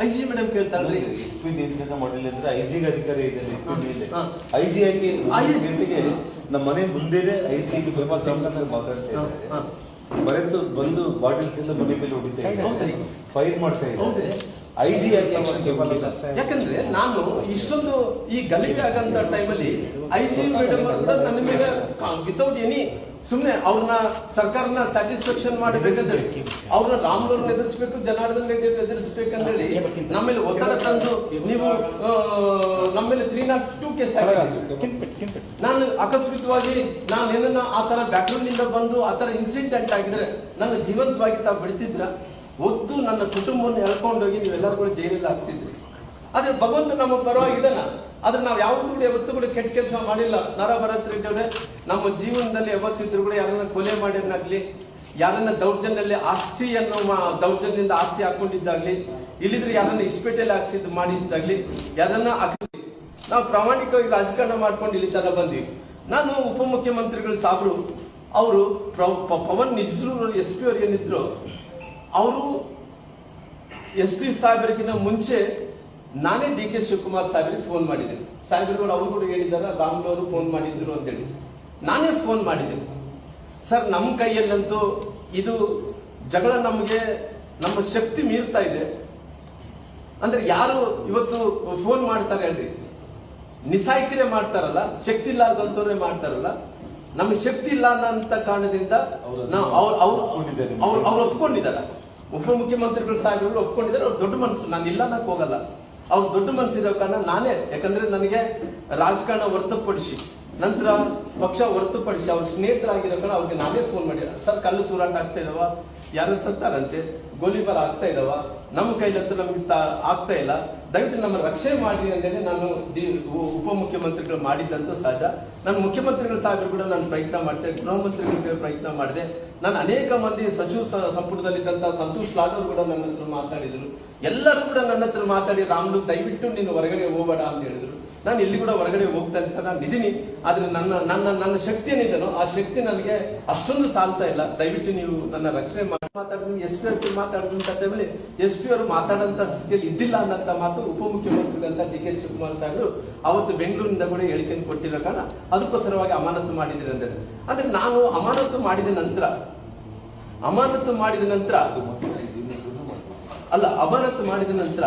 IG ಮೇಡಮ್ ಕೇಳ್ತಾಳ್ರಿ, SP ನೇತೃತ್ವ ಮಾಡಿಲ್ಲ ಅಂದ್ರೆ IG ಅಧಿಕಾರಿ ಇದೆ. IG ಆಗಿ ಗಂಟೆಗೆ ನಮ್ಮ ಮನೆ ಮುಂದೆನೆ IG ಮಾತಾಡ್ತಾ ಬರೆದು ಬಂದು ಬಾಟಲ್ಸ್ ಎಲ್ಲ ಮನೆ ಮೇಲೆ ಹೊಡಿತಾ ಇದ್ದಾರೆ, ಫೈರ್ ಮಾಡ್ತಾ ಇದ್ದಾರೆ. IG ಯಾಕಂದ್ರೆ ನಾನು ಇಷ್ಟೊಂದು ಈ ಗಲಭೆ ಆಗಂತ ಟೈಮಲ್ಲಿ IG ಮೇಡಮ್ ನನ್ನ ಮೇಲೆ ವಿತೌಟ್ ಎನಿ ಸುಮ್ನೆ ಅವ್ರನ್ನ ಸರ್ಕಾರನ ಸ್ಯಾಟಿಸ್ಫ್ಯಾಕ್ಷನ್ ಮಾಡಬೇಕಂತ ಅವ್ರನ್ನ ರಾಮ್ಲೂರ್ನ ಎದುರಿಸಬೇಕು, ಜನಾರ್ದನ್ ರೆಡ್ಡಿ ಎದುರಿಸಬೇಕಂತೇಳಿ ನಮ್ಮೇಲೆ ಒತ್ತಡ ತಂದು ನೀವು ನಮ್ಮೇಲೆ 302 ಕೇಸ್ ಆಗಿದೆ. ನಾನು ಅಕಸ್ಮಿತವಾಗಿ ನಾನು ಏನನ್ನ ಆ ತರ ಬ್ಯಾಕ್ಗ್ರೌಂಡ್ ಇಂದ ಬಂದು ಆ ತರ ಇನ್ಸಿಡೆಂಟ್ ಆಗಿದ್ರೆ ನನ್ನ ಜೀವಂತವಾಗಿ ತಾವು ಬಿಡ್ತಿದ್ರ, ಒತ್ತು ನನ್ನ ಕುಟುಂಬವನ್ನು ಎಳ್ಕೊಂಡೋಗಿ ನೀವೆಲ್ಲರೂ ಕೂಡ ಜೈಲಲ್ಲಿ ಹಾಕ್ತಿದ್ರಿ. ಆದ್ರೆ ಭಗವಂತ ನಮ್ಮ ಪರವಾಗಿದ್ದಾನ. ಆದ್ರೆ ನಾವು ಯಾವತ್ತೂ ಕೂಡ ಕೆಟ್ಟ ಕೆಲಸ ಮಾಡಿಲ್ಲ. ಭರತ್ ರೆಡ್ಡಿ ಅವರೇ, ನಮ್ಮ ಜೀವನದಲ್ಲಿ ಯಾವತ್ತಿದ್ರು ಕೂಡ ಯಾರನ್ನ ಕೊಲೆ ಮಾಡಿದ್ನಾಗ್ಲಿ, ಯಾರನ್ನ ದೌರ್ಜನ್ಯದಲ್ಲಿ ದೌರ್ಜನ್ಯದಿಂದ ಆಸ್ತಿ ಹಾಕೊಂಡಿದ್ದಾಗ್ಲಿ, ಇಲ್ಲಿದ್ರೆ ಯಾರನ್ನ ಇಸ್ಪೇಟೆಯಲ್ಲಿ ಹಾಕ್ಸಿದ್ ಮಾಡಿದ್ದಾಗ್ಲಿ, ಯಾರನ್ನ ನಾವು ಪ್ರಾಮಾಣಿಕವಾಗಿ ರಾಜಕಾರಣ ಮಾಡ್ಕೊಂಡು ಇಲ್ಲಿ ತರ ಬಂದ್ವಿ. ನಾನು ಉಪಮುಖ್ಯಮಂತ್ರಿಗಳು ಸಾಬ್ರು ಅವರು ಪವನ್ ನಿಜ್ರೂರ್ SP ಅವ್ರು ಏನಿದ್ರು, ಅವರು SP ಸಾಹೇಬರಿಗಿಂತ ಮುಂಚೆ ನಾನೇ DK ಶಿವಕುಮಾರ್ ಸಾಹೇಬರಿಗೆ ಫೋನ್ ಮಾಡಿದ್ದೇನೆ. ಸಾಹೇಬರುಗಳು ಅವರು ಕೂಡ ಹೇಳಿದಾರ, ರಾಮ್ನವರು ಫೋನ್ ಮಾಡಿದ್ರು ಅಂತೇಳಿ. ನಾನೇ ಫೋನ್ ಮಾಡಿದ್ದೇನೆ. ಸರ್, ನಮ್ಮ ಕೈಯಲ್ಲಂತೂ ಇದು ಜಗಳ ನಮ್ಮ ಶಕ್ತಿ ಮೀರ್ತಾ ಇದೆ. ಅಂದ್ರೆ ಯಾರು ಇವತ್ತು ಫೋನ್ ಮಾಡ್ತಾರೆ ಹೇಳ್ರಿ, ನಿಸಾಯ್ಕರೇ ಮಾಡ್ತಾರಲ್ಲ, ಶಕ್ತಿ ಇಲ್ಲಾರ್ದಂತವ್ರೆ ಮಾಡ್ತಾರಲ್ಲ. ನಮ್ಗೆ ಶಕ್ತಿ ಇಲ್ಲ ಅನ್ನೋ ಕಾರಣದಿಂದ ಅವ್ರು ಒಪ್ಕೊಂಡಿದ್ದಾರೆ. ಉಪಮುಖ್ಯಮಂತ್ರಿಗಳು ಸಾಹೇಬರು ಒಪ್ಕೊಂಡಿದ್ದಾರೆ. ಅವ್ರು ದೊಡ್ಡ ಮನಸ್ಸು, ನಾನು ಇಲ್ಲ ಅನ್ನಕ್ ಹೋಗಲ್ಲ. ಅವ್ರು ದೊಡ್ಡ ಮನಸ್ಸಿರೋ ಕಾರಣ ನಾನೇ, ಯಾಕಂದ್ರೆ ನನಗೆ ರಾಜಕಾರಣ ಹೊರತುಪಡಿಸಿ, ನಂತರ ಪಕ್ಷ ಹೊರತುಪಡಿಸಿ ಅವ್ರ ಸ್ನೇಹಿತರಾಗಿರೋ ಕಾರಣ ಅವ್ರಿಗೆ ನಾನೇ ಫೋನ್ ಮಾಡಿರ. ಸರ್, ಕಲ್ಲು ತೂರಾಟ ಆಗ್ತಾ ಇದಾವ, ಯಾರು ಸತ್ತಾರಂತೆ, ಗೋಲಿಬಾರ್ ಆಗ್ತಾ ಇದಾವ, ನಮ್ಮ ಕೈಲಂತೂ ನಮ್ಗೆ ಆಗ್ತಾ ಇಲ್ಲ, ದಯವಿಟ್ಟು ನಮ್ಮ ರಕ್ಷಣೆ ಮಾಡಿ ಅಂತೇಳಿ ನಾನು ಉಪಮುಖ್ಯಮಂತ್ರಿಗಳು ಮಾಡಿದ್ದಂತೂ ಸಹಜ. ನಾನು ಮುಖ್ಯಮಂತ್ರಿಗಳ ಸಾಹೇಬರು ಕೂಡ ನಾನು ಪ್ರಯತ್ನ ಮಾಡ್ತೇನೆ, ಗೃಹ ಮಂತ್ರಿಗಳಿಗೆ ಪ್ರಯತ್ನ ಮಾಡಿದೆ. ನಾನು ಅನೇಕ ಮಂದಿ ಸಚಿವ ಸಂಪುಟದಲ್ಲಿದ್ದಂತ ಸಂತೋಷ್ ಲಾಡ್ ಅವರು ಕೂಡ ನನ್ನ ಹತ್ರ ಮಾತಾಡಿದ್ರು. ಎಲ್ಲರೂ ಕೂಡ ನನ್ನ ಹತ್ರ ಮಾತಾಡಿ, ರಾಮ್ಲು ದಯವಿಟ್ಟು ನೀನು ಹೊರಗಡೆ ಹೋಗಬೇಡ ಅಂತ ಹೇಳಿದ್ರು. ನಾನು ಇಲ್ಲಿ ಕೂಡ ಹೊರಗಡೆ ಹೋಗ್ತಾನೆ ಸರ್, ನಾನು ಇದೀನಿ. ಆದ್ರೆ ನನ್ನ ಶಕ್ತಿ ಏನಿದೆನೋ ಆ ಶಕ್ತಿ ನನಗೆ ಅಷ್ಟೊಂದು ಸಾಲ್ತಾ ಇಲ್ಲ. ದಯವಿಟ್ಟು ನೀವು ನನ್ನ ರಕ್ಷಣೆ ಮಾತಾಡಿದ್ರು. SP ಅವರು ಮಾತಾಡಿದಂತ ಟೈಮಲ್ಲಿ SP ಅವರು ಮಾತಾಡಂತ ಸ್ಥಿತಿಯಲ್ಲಿ ಇದ್ದಿಲ್ಲ ಅನ್ನಂತ ಮಾತು ಉಪಮುಖ್ಯಮಂತ್ರಿಗಳಂತ DK ಶಿವಕುಮಾರ್ ಸಾಹೇಬರು ಅವತ್ತು ಬೆಂಗಳೂರಿನಿಂದ ಕೂಡ ಹೇಳಿಕೆಯನ್ನು ಕೊಟ್ಟಿರೋ ಕಾರಣ ಅದಕ್ಕೋಸ್ಕರವಾಗಿ ಅಮಾನತು ಮಾಡಿದ್ರೆ ಅಂದ್ರೆ. ಅಂದ್ರೆ ನಾನು ಅಮಾನತು ಮಾಡಿದ ನಂತರ ಅಮಾನತು ಮಾಡಿದ ನಂತರ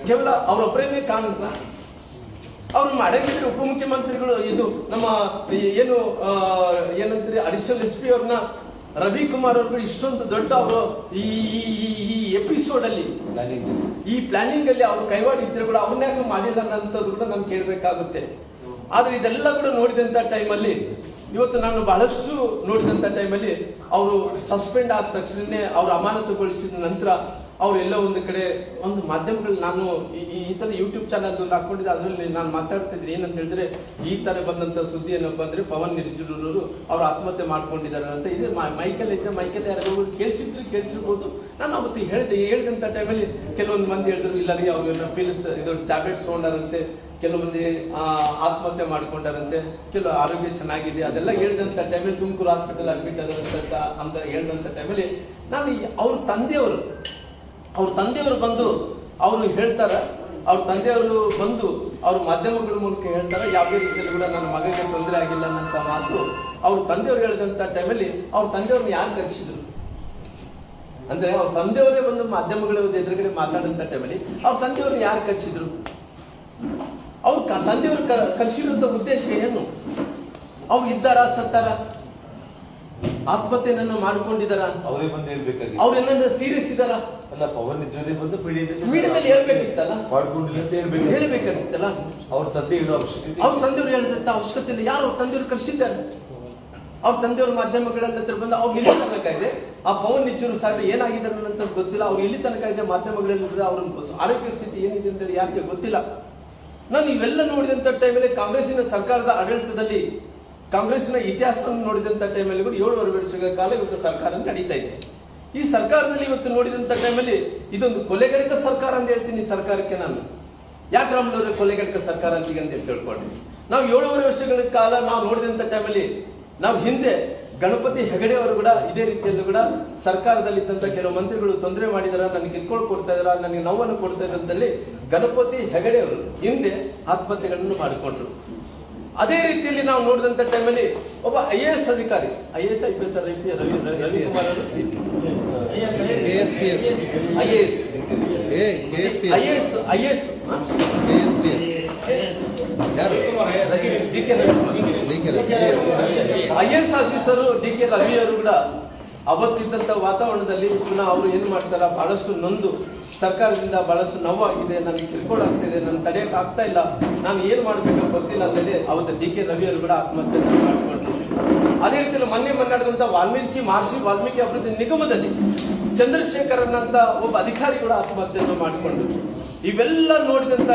ಕೇವಲ ಅವರೊಬ್ಬರೇನೆ ಕಾಣುತ್ತ ಅವ್ರು ಅಡಗಿದ್ರೆ ಉಪಮುಖ್ಯಮಂತ್ರಿಗಳು ಇದು ನಮ್ಮ ಏನಂದ್ರೆ ಅಡಿಷನಲ್ SP ಅವ್ರನ್ನ ರವಿಕುಮಾರ್ ಅವ್ರು ಇಷ್ಟೊಂದು ದೊಡ್ಡ ಅವರು ಈ ಎಪಿಸೋಡ್ ಅಲ್ಲಿ ಈ ಪ್ಲಾನಿಂಗ್ ಅಲ್ಲಿ ಅವ್ರು ಕೈವಾಡ ಇದ್ರೆ ಕೂಡ ಅವ್ರನ್ನ ಯಾಕೆ ಮಾಡಿಲ್ಲ ಅನ್ನೋದು ಕೂಡ ನಾನು ಕೇಳಬೇಕಾಗುತ್ತೆ. ಆದ್ರೆ ಇದೆಲ್ಲ ಕೂಡ ನೋಡಿದಂತ ಟೈಮಲ್ಲಿ ಇವತ್ತು ನಾನು ಬಹಳಷ್ಟು ನೋಡಿದಂತ ಟೈಮಲ್ಲಿ ಅವರು ಸಸ್ಪೆಂಡ್ ಆದ ತಕ್ಷಣನೇ ಅವ್ರು ಅಮಾನತುಗೊಳಿಸಿದ ನಂತರ ಅವ್ರು ಎಲ್ಲೋ ಒಂದು ಕಡೆ ಒಂದು ಮಾಧ್ಯಮಗಳು, ನಾನು ಈ ತರ ಯೂಟ್ಯೂಬ್ ಚಾನಲ್ ಒಂದು ಹಾಕೊಂಡಿದ್ದೆ, ಅದರಲ್ಲಿ ನಾನು ಮಾತಾಡ್ತಾ ಇದ್ರೆ ಏನಂತ ಹೇಳಿದ್ರೆ, ಈ ತರ ಬಂದಂತ ಸುದ್ದಿ ಏನಪ್ಪ ಅಂದ್ರೆ ಪವನ್ ನಿಜ್ರೂರವರು ಅವ್ರು ಆತ್ಮಹತ್ಯೆ ಮಾಡ್ಕೊಂಡಿದ್ದಾರೆ ಅಂತ. ಇದು ಮೈಕಲ್ ಯಾರು ಕೇಳಿಸಿರ್ಬೋದು. ನಾನು ಅವತ್ತು ಹೇಳಿದಂತ ಟೈಮಲ್ಲಿ ಕೆಲವೊಂದು ಮಂದಿ ಹೇಳಿದ್ರು, ಇಲ್ಲ ರೀ ಅವ್ರನ್ನ ಇದು ಟ್ಯಾಬ್ಲೆಟ್ಸ್ ತಗೊಂಡಾರಂತೆ, ಕೆಲವು ಮಂದಿ ಆತ್ಮಹತ್ಯೆ ಮಾಡ್ಕೊಂಡಾರಂತೆ, ಕೆಲವು ಆರೋಗ್ಯ ಚೆನ್ನಾಗಿದೆ, ಅದೆಲ್ಲ ಹೇಳಿದಂತ ಟೈಮಲ್ಲಿ ತುಮಕೂರು ಹಾಸ್ಪಿಟಲ್ ಅಡ್ಮಿಟ್ ಆದಂತ ಅಂತ ಹೇಳಿದಂತ ಟೈಮಲ್ಲಿ ನಾನು ಅವ್ರ ತಂದೆಯವರು ಬಂದು ಅವರು ಹೇಳ್ತಾರ, ಅವ್ರ ತಂದೆಯವರು ಬಂದು ಅವ್ರ ಮಾಧ್ಯಮಗಳ ಮೂಲಕ ಹೇಳ್ತಾರ, ಯಾವುದೇ ರೀತಿಯಲ್ಲಿ ಕೂಡ ನನ್ನ ಮಗನಿಗೆ ತೊಂದರೆ ಆಗಿಲ್ಲ ಅನ್ನಂತ ಮಾತು ಅವ್ರ ತಂದೆಯವರು ಹೇಳಿದಂತ ಟೈಮಲ್ಲಿ ಅವ್ರ ತಂದೆಯವ್ರನ್ನ ಯಾರು ಕರೆಸಿದ್ರು ಅಂದ್ರೆ, ಅವ್ರ ತಂದೆಯವರೇ ಬಂದು ಮಾಧ್ಯಮಗಳ ಎದುರುಗಡೆ ಮಾತಾಡಂತ ಟೈಮಲ್ಲಿ ಅವ್ರ ತಂದೆಯವ್ರನ್ನ ಯಾರು ಕರೆಸಿದ್ರು? ಅವ್ರ ತಂದೆಯವರು ಕರೆಸಿರುವಂತ ಉದ್ದೇಶ ಏನು? ಅವ್ರು ಇದ್ದಾರ, ಸತ್ತಾರ, ಆತ್ಮಹತ್ಯೆಯನ್ನು ಮಾಡ್ಕೊಂಡಿದಾರ? ಅವರೇ ಬಂದು ಹೇಳ್ಬೇಕಾಗಿ ಅವ್ರೇನಾದ್ರೂ ಸೀರಿಯಸ್ ಇದಾರ? ಅಲ್ಲ, ಪವನ್ ನಿಜ್ಜೋದಿ ಬಂದು ಮೀಡಿಯಾದಲ್ಲಿ ಹೇಳ್ಬೇಕಿತ್ತಲ್ಲ, ಮಾಡ್ಕೊಂಡಿಲ್ಲ ಅಂತ ಹೇಳ್ಬೇಕಾಗಿತ್ತಲ್ಲ. ಅವ್ರ ತಂದೆ ಹೇಳೋ ಅವಶ್ಯಕತೆ, ಅವ್ರ ತಂದೆಯವರು ಹೇಳಿದಂತ ಅವಶ್ಯಕತೆ ಇಲ್ಲ. ಯಾರು ಅವ್ರ ತಂದೆಯವರು ಕರೆಸಿದ್ದಾರೆ? ಅವ್ರ ತಂದೆಯವರು ಮಾಧ್ಯಮಗಳ ಹತ್ರ ಬಂದು ಅವ್ರು ಇಲ್ಲಿ ತನಕ ಇದೆ. ಆ ಪವನ್ ನಿಜ್ಜೂರು ಸಾಹೇಬ್ ಏನಾಗಿದ್ದಾರೆ ಅಂತ ಗೊತ್ತಿಲ್ಲ. ಅವ್ರು ಇಲ್ಲಿ ತನಕ ಇದೆ, ಮಾಧ್ಯಮಗಳಲ್ಲಿ ಅವ್ರ ಆರೋಗ್ಯ ಸ್ಥಿತಿ ಏನಿದೆ ಅಂತ ಯಾರಿಗೆ ಗೊತ್ತಿಲ್ಲ. ನಾನು ಇವೆಲ್ಲ ನೋಡಿದಂತ ಟೈಮಲ್ಲಿ ಕಾಂಗ್ರೆಸ್ಸಿನ ಸರ್ಕಾರದ ಆಡಳಿತದಲ್ಲಿ, ಕಾಂಗ್ರೆಸ್ನ ಇತಿಹಾಸವನ್ನು ನೋಡಿದಂತ ಟೈಮಲ್ಲಿ ಕೂಡ 7 ವರ್ಷಗಳ ಕಾಲ ಇವತ್ತು ಸರ್ಕಾರ ನಡೀತಾ ಇದೆ. ಈ ಸರ್ಕಾರದಲ್ಲಿ ಇವತ್ತು ನೋಡಿದಂತ ಟೈಮಲ್ಲಿ ಇದೊಂದು ಕೊಲೆಗಡಕ ಸರ್ಕಾರ ಅಂತ ಹೇಳ್ತೀನಿ. ಸರ್ಕಾರಕ್ಕೆ ನಾನು ಯಾಕೆ ರಾಮದವ್ರೆ ಕೊಲೆಗಡಕ ಸರ್ಕಾರ ಅಂತ ತಿಳ್ಕೊಂಡ್ರಿ. ನಾವು 7 ವರ್ಷಗಳ ಕಾಲ ನಾವು ನೋಡಿದಂತ ಟೈಮಲ್ಲಿ ನಾವು ಹಿಂದೆ ಗಣಪತಿ ಹೆಗಡೆ ಅವರು ಕೂಡ ಇದೇ ರೀತಿಯಲ್ಲಿ ಕೂಡ ಸರ್ಕಾರದಲ್ಲಿ ಇದ್ದಂತ ಕೆಲವು ಮಂತ್ರಿಗಳು ತೊಂದರೆ ಮಾಡಿದಾರ, ನನಗೆ ಕಿತ್ಕೊಂಡು ಕೊಡ್ತಾ ಇದಾರ, ನನಗೆ ನೋವನ್ನು ಕೊಡ್ತಾ ಇದ್ದಲ್ಲಿ ಗಣಪತಿ ಹೆಗಡೆ ಅವರು ಹಿಂದೆ ಆತ್ಮಹತ್ಯೆಗಳನ್ನು ಮಾಡಿಕೊಂಡ್ರು. ಅದೇ ರೀತಿಯಲ್ಲಿ ನಾವು ನೋಡಿದಂತ ಟೈಮಲ್ಲಿ ಒಬ್ಬ IAS ಅಧಿಕಾರಿ, IAS IPS ರವಿಕುಮಾರ್ ಅವರು IAS ಆಫೀಸರು DK ರವಿ ಅವರು ಕೂಡ ಅವತ್ತಿದ್ದಂತ ವಾತಾವರಣದಲ್ಲಿ ಪುನಃ ಅವರು ಏನ್ ಮಾಡ್ತಾರ, ಬಹಳಷ್ಟು ನೊಂದು ಸರ್ಕಾರದಿಂದ ಬಹಳಷ್ಟು ನೋವಾಗಿದೆ, ನನಗೆ ಕಿರ್ಕೊಳ್ಳಾಗ್ತಿದೆ, ನನ್ನ ತಡೆಯಕ್ಕೆ ಆಗ್ತಾ ಇಲ್ಲ, ನಾನು ಏನ್ ಮಾಡ್ಬೇಕು ಗೊತ್ತಿಲ್ಲ ಅಂತೇಳಿ ಅವತ್ತು DK ರವಿ ಅವರು ಕೂಡ ಆತ್ಮಹತ್ಯೆ ಮಾಡಿಕೊಂಡ್ರು. ಅದೇ ರೀತಿಯಲ್ಲಿ ಮೊನ್ನೆ ನಡೆದಂತ ಮಹರ್ಷಿ ವಾಲ್ಮೀಕಿ ಅಭಿವೃದ್ಧಿ ನಿಗಮದಲ್ಲಿ ಚಂದ್ರಶೇಖರ್ ಅನ್ನಂತ ಒಬ್ಬ ಅಧಿಕಾರಿ ಕೂಡ ಆತ್ಮಹತ್ಯೆಯನ್ನು ಮಾಡಿಕೊಂಡು ಇವೆಲ್ಲ ನೋಡಿದಂತ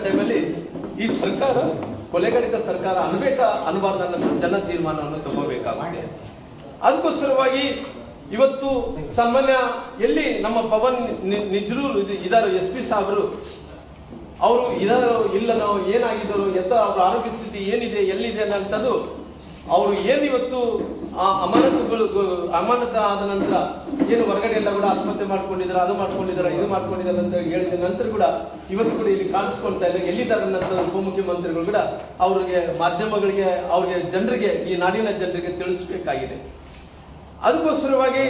ಟೈಮಲ್ಲಿ ಈ ಸರ್ಕಾರ ಕೊಲೆಗಡಿತ ಸರ್ಕಾರ ಅನ್ಬೇಕಾ ಅನ್ಬಾರ್ದು ಅನ್ನೋ ಜನ ತೀರ್ಮಾನವನ್ನು ತಗೋಬೇಕಾಗುತ್ತೆ. ಅದಕ್ಕೋಸ್ಕರವಾಗಿ ಇವತ್ತು ಸಾಮಾನ್ಯ ಎಲ್ಲಿ ನಮ್ಮ ಪವನ್ ನಿಜ್ರೂರ್ ಇದಾರೋ SP ಸಾಹೇಬರು, ಅವರು ಇದಾರೋ ಇಲ್ಲನೋ, ಏನಾಗಿದ್ದಾರೋ, ಎಂತ ಅವ್ರ ಆರೋಗ್ಯ ಸ್ಥಿತಿ ಏನಿದೆ, ಎಲ್ಲಿದೆ ಅನ್ನೋಂಥದ್ದು ಅವರು ಏನು ಇವತ್ತು ಅಮಾನತ ಆದ ನಂತರ ಏನು ಹೊರಗಡೆ ಎಲ್ಲ ಕೂಡ ಆತ್ಮಹತ್ಯೆ ಮಾಡ್ಕೊಂಡಿದ್ದಾರೆ, ಇದು ಮಾಡ್ಕೊಂಡಿದ್ದಾರೆ ಅಂತ ಹೇಳಿದ ನಂತರ ಕೂಡ ಇವತ್ತು ಕೂಡ ಇಲ್ಲಿ ಕಾಣಿಸ್ಕೊಳ್ತಾ ಇಲ್ಲ. ಎಲ್ಲಿದ್ದಾರೆ ಅನ್ನೋಂಥ ಉಪಮುಖ್ಯಮಂತ್ರಿಗಳು ಕೂಡ ಅವ್ರಿಗೆ ಮಾಧ್ಯಮಗಳಿಗೆ, ಅವ್ರಿಗೆ ಜನರಿಗೆ, ಈ ನಾಡಿನ ಜನರಿಗೆ ತಿಳಿಸಬೇಕಾಗಿದೆ. ಅದಕ್ಕೋಸ್ಕರವಾಗಿ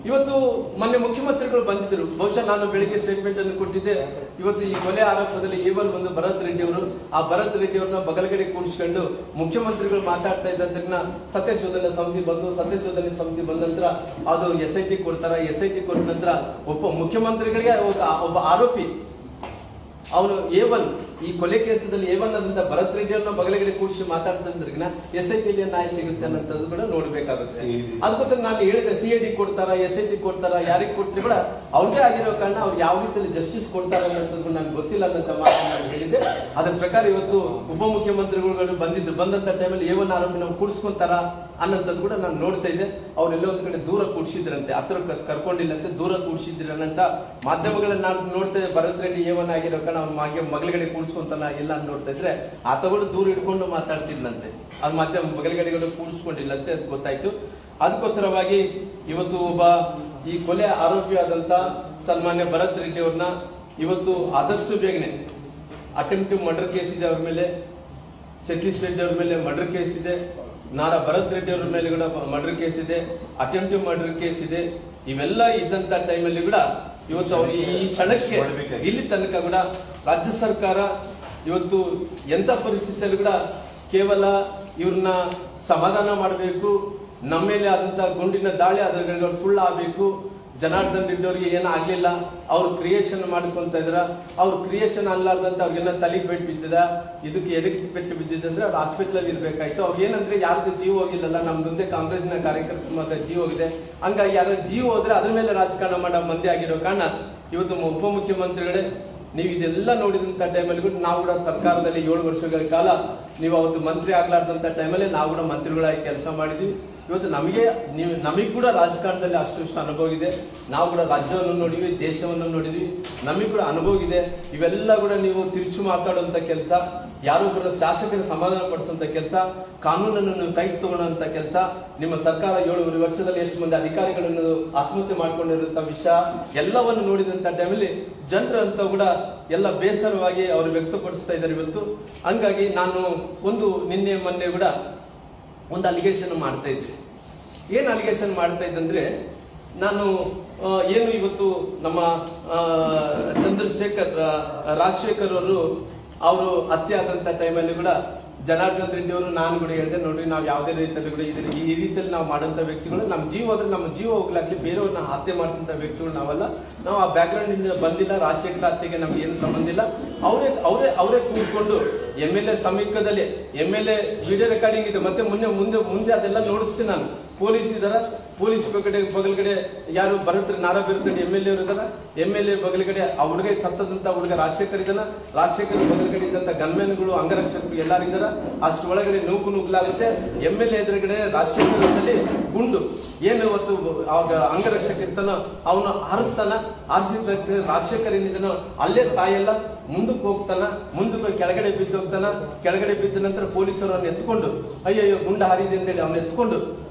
ಇವತ್ತು ಮೊನ್ನೆ ಮುಖ್ಯಮಂತ್ರಿಗಳು ಬಂದಿದ್ರು. ಬಹುಶಃ ನಾನು ಬೆಳಿಗ್ಗೆ ಸ್ಟೇಟ್ಮೆಂಟ್ ಅನ್ನು ಕೊಟ್ಟಿದ್ದೆ. ಇವತ್ತು ಈ ಕೊಲೆ ಆರೋಪದಲ್ಲಿ ಏವಲ್ ಬಂದು ಭರತ್ ರೆಡ್ಡಿ ಅವರು, ಆ ಭರತ್ ರೆಡ್ಡಿ ಅವ್ರನ್ನ ಬಗಲಗಡೆ ಕೂಡಿಸ್ಕೊಂಡು ಮುಖ್ಯಮಂತ್ರಿಗಳು ಮಾತಾಡ್ತಾ ಇದ್ದಂತ ಸತ್ಯಶೋಧನೆ ಸಮಿತಿ ಬಂದ ನಂತರ ಅದು SIT ಕೊಡ್ತಾರ. SIT ಕೊಟ್ಟ ನಂತರ ಒಬ್ಬ ಮುಖ್ಯಮಂತ್ರಿಗಳಿಗೆ ಒಬ್ಬ ಆರೋಪಿ ಅವನು A1 ಈ ಕೊಲೆ ಕೇಸದಲ್ಲಿ A1 ಆದಂತ ಭರತ್ ರೆಡ್ಡಿ ಅವ್ರನ್ನ ಬಗಲಗಡೆ ಕೂಡಿಸಿ ಮಾತಾಡ್ತಿದ್ರಿಗಿನ SIT ನ್ಯಾಯ ಸಿಗುತ್ತೆ ಅನ್ನೋದು ಕೂಡ ನೋಡ್ಬೇಕಾಗುತ್ತೆ. ಅದಕ್ಕೋಸ್ಕರ ನಾನು ಹೇಳಿದೆ, CID ಕೊಡ್ತಾರ, SIT ಕೊಡ್ತಾರ, ಯಾರಿಗೆ ಕೊಟ್ಟರೆ ಕೂಡ ಅವ್ರಿಗೆ ಆಗಿರೋ ಕಾರಣ ಅವ್ರು ಯಾವ ರೀತಿಯಲ್ಲಿ ಜಸ್ಟಿಸ್ ಕೊಡ್ತಾರೆ ಅನ್ನೋದು ನನಗೆ ಗೊತ್ತಿಲ್ಲ ಅನ್ನೋ ಮಾತು ನಾನು ಹೇಳಿದ್ದೆ. ಅದ್ರ ಪ್ರಕಾರ ಇವತ್ತು ಉಪಮುಖ್ಯಮಂತ್ರಿಗಳು ಬಂದಂತ ಟೈಮಲ್ಲಿ A1 ಆರೋಪಿ ನಾವು ಕೂಡಿಸ್ಕೊಂತಾರ ಅನ್ನೋಂಥದ್ದು ಕೂಡ ನಾನು ನೋಡ್ತಾ ಇದ್ದೆ. ಅವ್ರೆಲ್ಲ ಒಂದ್ ಕಡೆ ದೂರ ಕೂಡಿಸಿದ್ರಂತೆ, ಹತ್ರ ಕರ್ಕೊಂಡಿಲ್ಲಂತೆ, ದೂರ ಕೂಡಿಸಿದ್ರಿ ಅನ್ನಂತ ಮಾಧ್ಯಮಗಳನ್ನ ನಾನು ನೋಡ್ತಾ ಇದ್ದೆ. ಭರತ್ ರೆಡ್ಡಿ A1 ಆಗಿರೋ ಕಾರಣ ಅವ್ರ ಮಗಲಗಡೆ ಕೂಡಿಸ್ಕೊಂತಾನ ಎಲ್ಲ ನೋಡ್ತಾ ಇದ್ರೆ ಆತಗಳು ದೂರ ಇಟ್ಕೊಂಡು ಮಾತಾಡ್ತಿದ್ಲಂತೆ, ಅದು ಮಾಧ್ಯಮ ಬಗಲಗಡೆಗಳು ಕೂಡಿಸ್ಕೊಂಡಿಲ್ಲಂತೆ, ಅದು ಗೊತ್ತಾಯ್ತು. ಅದಕ್ಕೋಸ್ಕರವಾಗಿ ಇವತ್ತು ಒಬ್ಬ ಈ ಕೊಲೆ ಆರೋಪಿ ಆದಂತ ಸನ್ಮಾನ್ಯ ಭರತ್ ರೆಡ್ಡಿ ಅವ್ರನ್ನ ಇವತ್ತು ಆದಷ್ಟು ಬೇಗನೆ ಅಟೆಂಪ್ಟಿವ್ ಮರ್ಡರ್ ಕೇಸ್ ಇದೆ ಅವ್ರ ಮೇಲೆ, ಸತೀಶ್ ರೆಡ್ಡಿ ಅವ್ರ ಮೇಲೆ ಮರ್ಡರ್ ಕೇಸ್ ಇದೆ, ನಾರಾ ಭರತ್ ರೆಡ್ಡಿ ಅವ್ರ ಮೇಲೆ ಕೂಡ ಮರ್ಡರ್ ಕೇಸ್ ಇದೆ, ಅಟೆಂಪ್ಟಿವ್ ಮರ್ಡರ್ ಕೇಸ್ ಇದೆ. ಇವೆಲ್ಲ ಇದ್ದಂತ ಟೈಮಲ್ಲಿ ಕೂಡ ಇವತ್ತು ಅವ್ರು ಈ ಕ್ಷಣಕ್ಕೆ ಇಲ್ಲಿ ತನಕ ಕೂಡ ರಾಜ್ಯ ಸರ್ಕಾರ ಇವತ್ತು ಎಂತ ಪರಿಸ್ಥಿತಿಯಲ್ಲಿ ಕೂಡ ಕೇವಲ ಇವ್ರನ್ನ ಸಮಾಧಾನ ಮಾಡಬೇಕು, ನಮ್ಮ ಮೇಲೆ ಆದಂತ ಗುಂಡಿನ ದಾಳಿ ಅದ್ರ ಸುಳ್ಳು ಆಗಬೇಕು, ಜನಾರ್ದನ್ ರೆಡ್ಡಿ ಅವರಿಗೆ ಏನೂ ಆಗ್ಲಿಲ್ಲ, ಅವ್ರು ಕ್ರಿಯೇಷನ್ ಮಾಡ್ಕೊಂತ ಇದ್ರ, ಅವ್ರ ಕ್ರಿಯೇಷನ್ ಅನ್ಲಾರ್ದಂತ ಅವ್ರಿಗೆಲ್ಲ ತಲೆಗೆ ಪೆಟ್ಟು ಬಿದ್ದಿದ, ಇದಕ್ಕೆ ಎದಕ್ಕೆ ಪೆಟ್ಟು ಬಿದ್ದಿದ್ರೆ ಅವ್ರು ಹಾಸ್ಪಿಟಲ್ ಇರ್ಬೇಕಾಯ್ತು. ಅವ್ರು ಏನಂದ್ರೆ ಯಾರ್ದು ಜೀವ ಹೋಗಿಲ್ಲಲ್ಲ, ನಮ್ದೊಂದೇ ಕಾಂಗ್ರೆಸ್ನ ಕಾರ್ಯಕರ್ತರ ಮಾತ್ರ ಜೀವ ಹೋಗಿದೆ, ಹಂಗಾಗಿ ಯಾರ ಜೀವ ಹೋದ್ರೆ ಅದ್ರ ಮೇಲೆ ರಾಜಕಾರಣ ಮಾಡೋ ಮಂದಿ ಆಗಿರೋ ಕಾರಣ ಇವತ್ತು ಉಪಮುಖ್ಯಮಂತ್ರಿಗಳೇ ನೀವು ಇದೆಲ್ಲ ನೋಡಿದಂತ ಟೈಮಲ್ಲಿ ಕೂಡ ನಾವು ಕೂಡ ಸರ್ಕಾರದಲ್ಲಿ 7 ವರ್ಷಗಳ ಕಾಲ ನೀವು ಅವತ್ತು ಮಂತ್ರಿ ಆಗ್ಲಾರ್ದಂತ ಟೈಮಲ್ಲಿ ನಾವು ಕೂಡ ಮಂತ್ರಿಗಳಾಗಿ ಕೆಲಸ ಮಾಡಿದ್ವಿ. ಇವತ್ತು ನಮಗೆ ಕೂಡ ರಾಜಕಾರಣದಲ್ಲಿ ಅಷ್ಟು ಅನುಭವ ಇದೆ. ನಾವು ಕೂಡ ರಾಜ್ಯವನ್ನು ನೋಡಿದ್ವಿ, ದೇಶವನ್ನು ನೋಡಿದ್ವಿ, ನಮಗೆ ಕೂಡ ಅನುಭವ ಇದೆ. ಇವೆಲ್ಲ ಕೂಡ ನೀವು ತಿರುಚು ಮಾತಾಡುವಂತ ಕೆಲಸ, ಯಾರೊಬ್ಬರ ಶಾಸಕರ ಸಮಾಧಾನ ಪಡಿಸುವಂತ ಕೆಲಸ, ಕಾನೂನನ್ನು ನೀವು ಕೈಗೆ ತಗೊಳ್ಳುವಂತ ಕೆಲಸ, ನಿಮ್ಮ ಸರ್ಕಾರ 7 ವರ್ಷದಲ್ಲಿ ಎಷ್ಟು ಮಂದಿ ಅಧಿಕಾರಿಗಳನ್ನು ಆತ್ಮಹತ್ಯೆ ಮಾಡ್ಕೊಂಡಿರುವಂತ ವಿಷಯ ಎಲ್ಲವನ್ನು ನೋಡಿದಂತ ಟೈಮಲ್ಲಿ ಜನರಂತ ಕೂಡ ಎಲ್ಲ ಬೇಸರವಾಗಿ ಅವರು ವ್ಯಕ್ತಪಡಿಸ್ತಾ ಇದ್ದಾರೆ ಇವತ್ತು. ಹಂಗಾಗಿ ನಾನು ನಿನ್ನೆ ಮೊನ್ನೆ ಕೂಡ ಒಂದು ಅಲಿಗೇಷನ್ ಮಾಡ್ತಾ ಇದ್ದೆ. ಏನ್ ಅಲಿಗೇಷನ್ ಮಾಡ್ತಾ ಇದ್ದಂದ್ರೆ, ನಾನು ಏನು ಇವತ್ತು ನಮ್ಮ ರಾಜಶೇಖರ್ ಅವರು ಹತ್ಯೆ ಆದಂತ ಟೈಮಲ್ಲಿ ಕೂಡ ಜನಾರ್ದನ್ ರೆಡ್ಡಿ ಅವರು ನಾನು ಕೂಡ ಹೇಳಿದೆ, ನೋಡ್ರಿ ನಾವು ಯಾವುದೇ ರೀತಿಯಲ್ಲಿ ಕೂಡ ಈ ರೀತಿಯಲ್ಲಿ ನಾವು ಮಾಡುವಂತ ವ್ಯಕ್ತಿಗಳು, ನಮ್ಮ ಜೀವ ಹೋದ್ರೆ ನಮ್ಮ ಜೀವ ಹೋಗ್ಲಾಗ್ಲಿ, ಬೇರೆಯವ್ರನ್ನ ಹತ್ಯೆ ಮಾಡಿಸಂತ ವ್ಯಕ್ತಿಗಳು ನಾವಲ್ಲ. ನಾವು ಆ ಬ್ಯಾಕ್ ಗ್ರೌಂಡ್ ಇಂದ ಬಂದಿಲ್ಲ, ರಾಜಶೇಖರ ಹತ್ಯೆಗೆ ನಮ್ಗೆ ಏನು ಸಂಬಂಧ ಇಲ್ಲ. ಅವರೇ ಕೂತ್ಕೊಂಡು MLA ಸಮೀಪದಲ್ಲಿ MLA ವಿಡಿಯೋ ರೆಕಾರ್ಡಿಂಗ್ ಇದೆ, ಮತ್ತೆ ಮುಂದೆ ಅದೆಲ್ಲ ನೋಡಿಸ್ತೀನಿ ನಾನು. ಪೊಲೀಸ್ ಬಗಲ್ಗಡೆ ಯಾರು ನಾರಾ ಬರುತ್ತಾರೆ MLA ಅವರು ಇದಾರ, MLA ಬಗಲ್ಗಡೆ ಆ ಹುಡುಗ ಸತ್ತದಂತ ಹುಡುಗ ರಾಜಶೇಖರ್ ಇದ್ದಾನ, ರಾಜಶೇಖರ್ ಬಗಲ್ಗಡೆ ಇದ್ದಂತ ಗನ್ಮೆನ್ಗಳು, ಅಂಗರಕ್ಷಕರು ಎಲ್ಲಾರು ಇದಾರ. ಅಷ್ಟು ಒಳಗಡೆ ನೂಕುನುಗ್ಲಾಗುತ್ತೆ. MLA ಎದುರುಗಡೆ ರಾಜಶೇಖರದಲ್ಲಿ ಗುಂಡು ಏನು ಇವತ್ತು ಅವಾಗ ಅಂಗರಕ್ಷಕ ಇರ್ತಾನೋ ಅವನು ಆರಿಸಿದ ರಾಜಶೇಖರ್ ಏನಿದ್ದಾನೋ ಅಲ್ಲೇ ತಾಯೆಲ್ಲ ಮುಂದಕ್ಕೆ ಹೋಗ್ತಾನ, ಮುಂದಕ್ಕೆ ಕೆಳಗಡೆ ಬಿದ್ದೋಗ್ತಾನ. ಕೆಳಗಡೆ ಬಿದ್ದ ನಂತರ ಪೊಲೀಸರು ಅವನ್ನ ಎತ್ಕೊಂಡು ಅಯ್ಯಯ್ಯೋ ಗುಂಡ ಹಾರಿದೆ ಅಂತೇಳಿ ಅವನ್ನ ಎತ್ಕೊಂಡು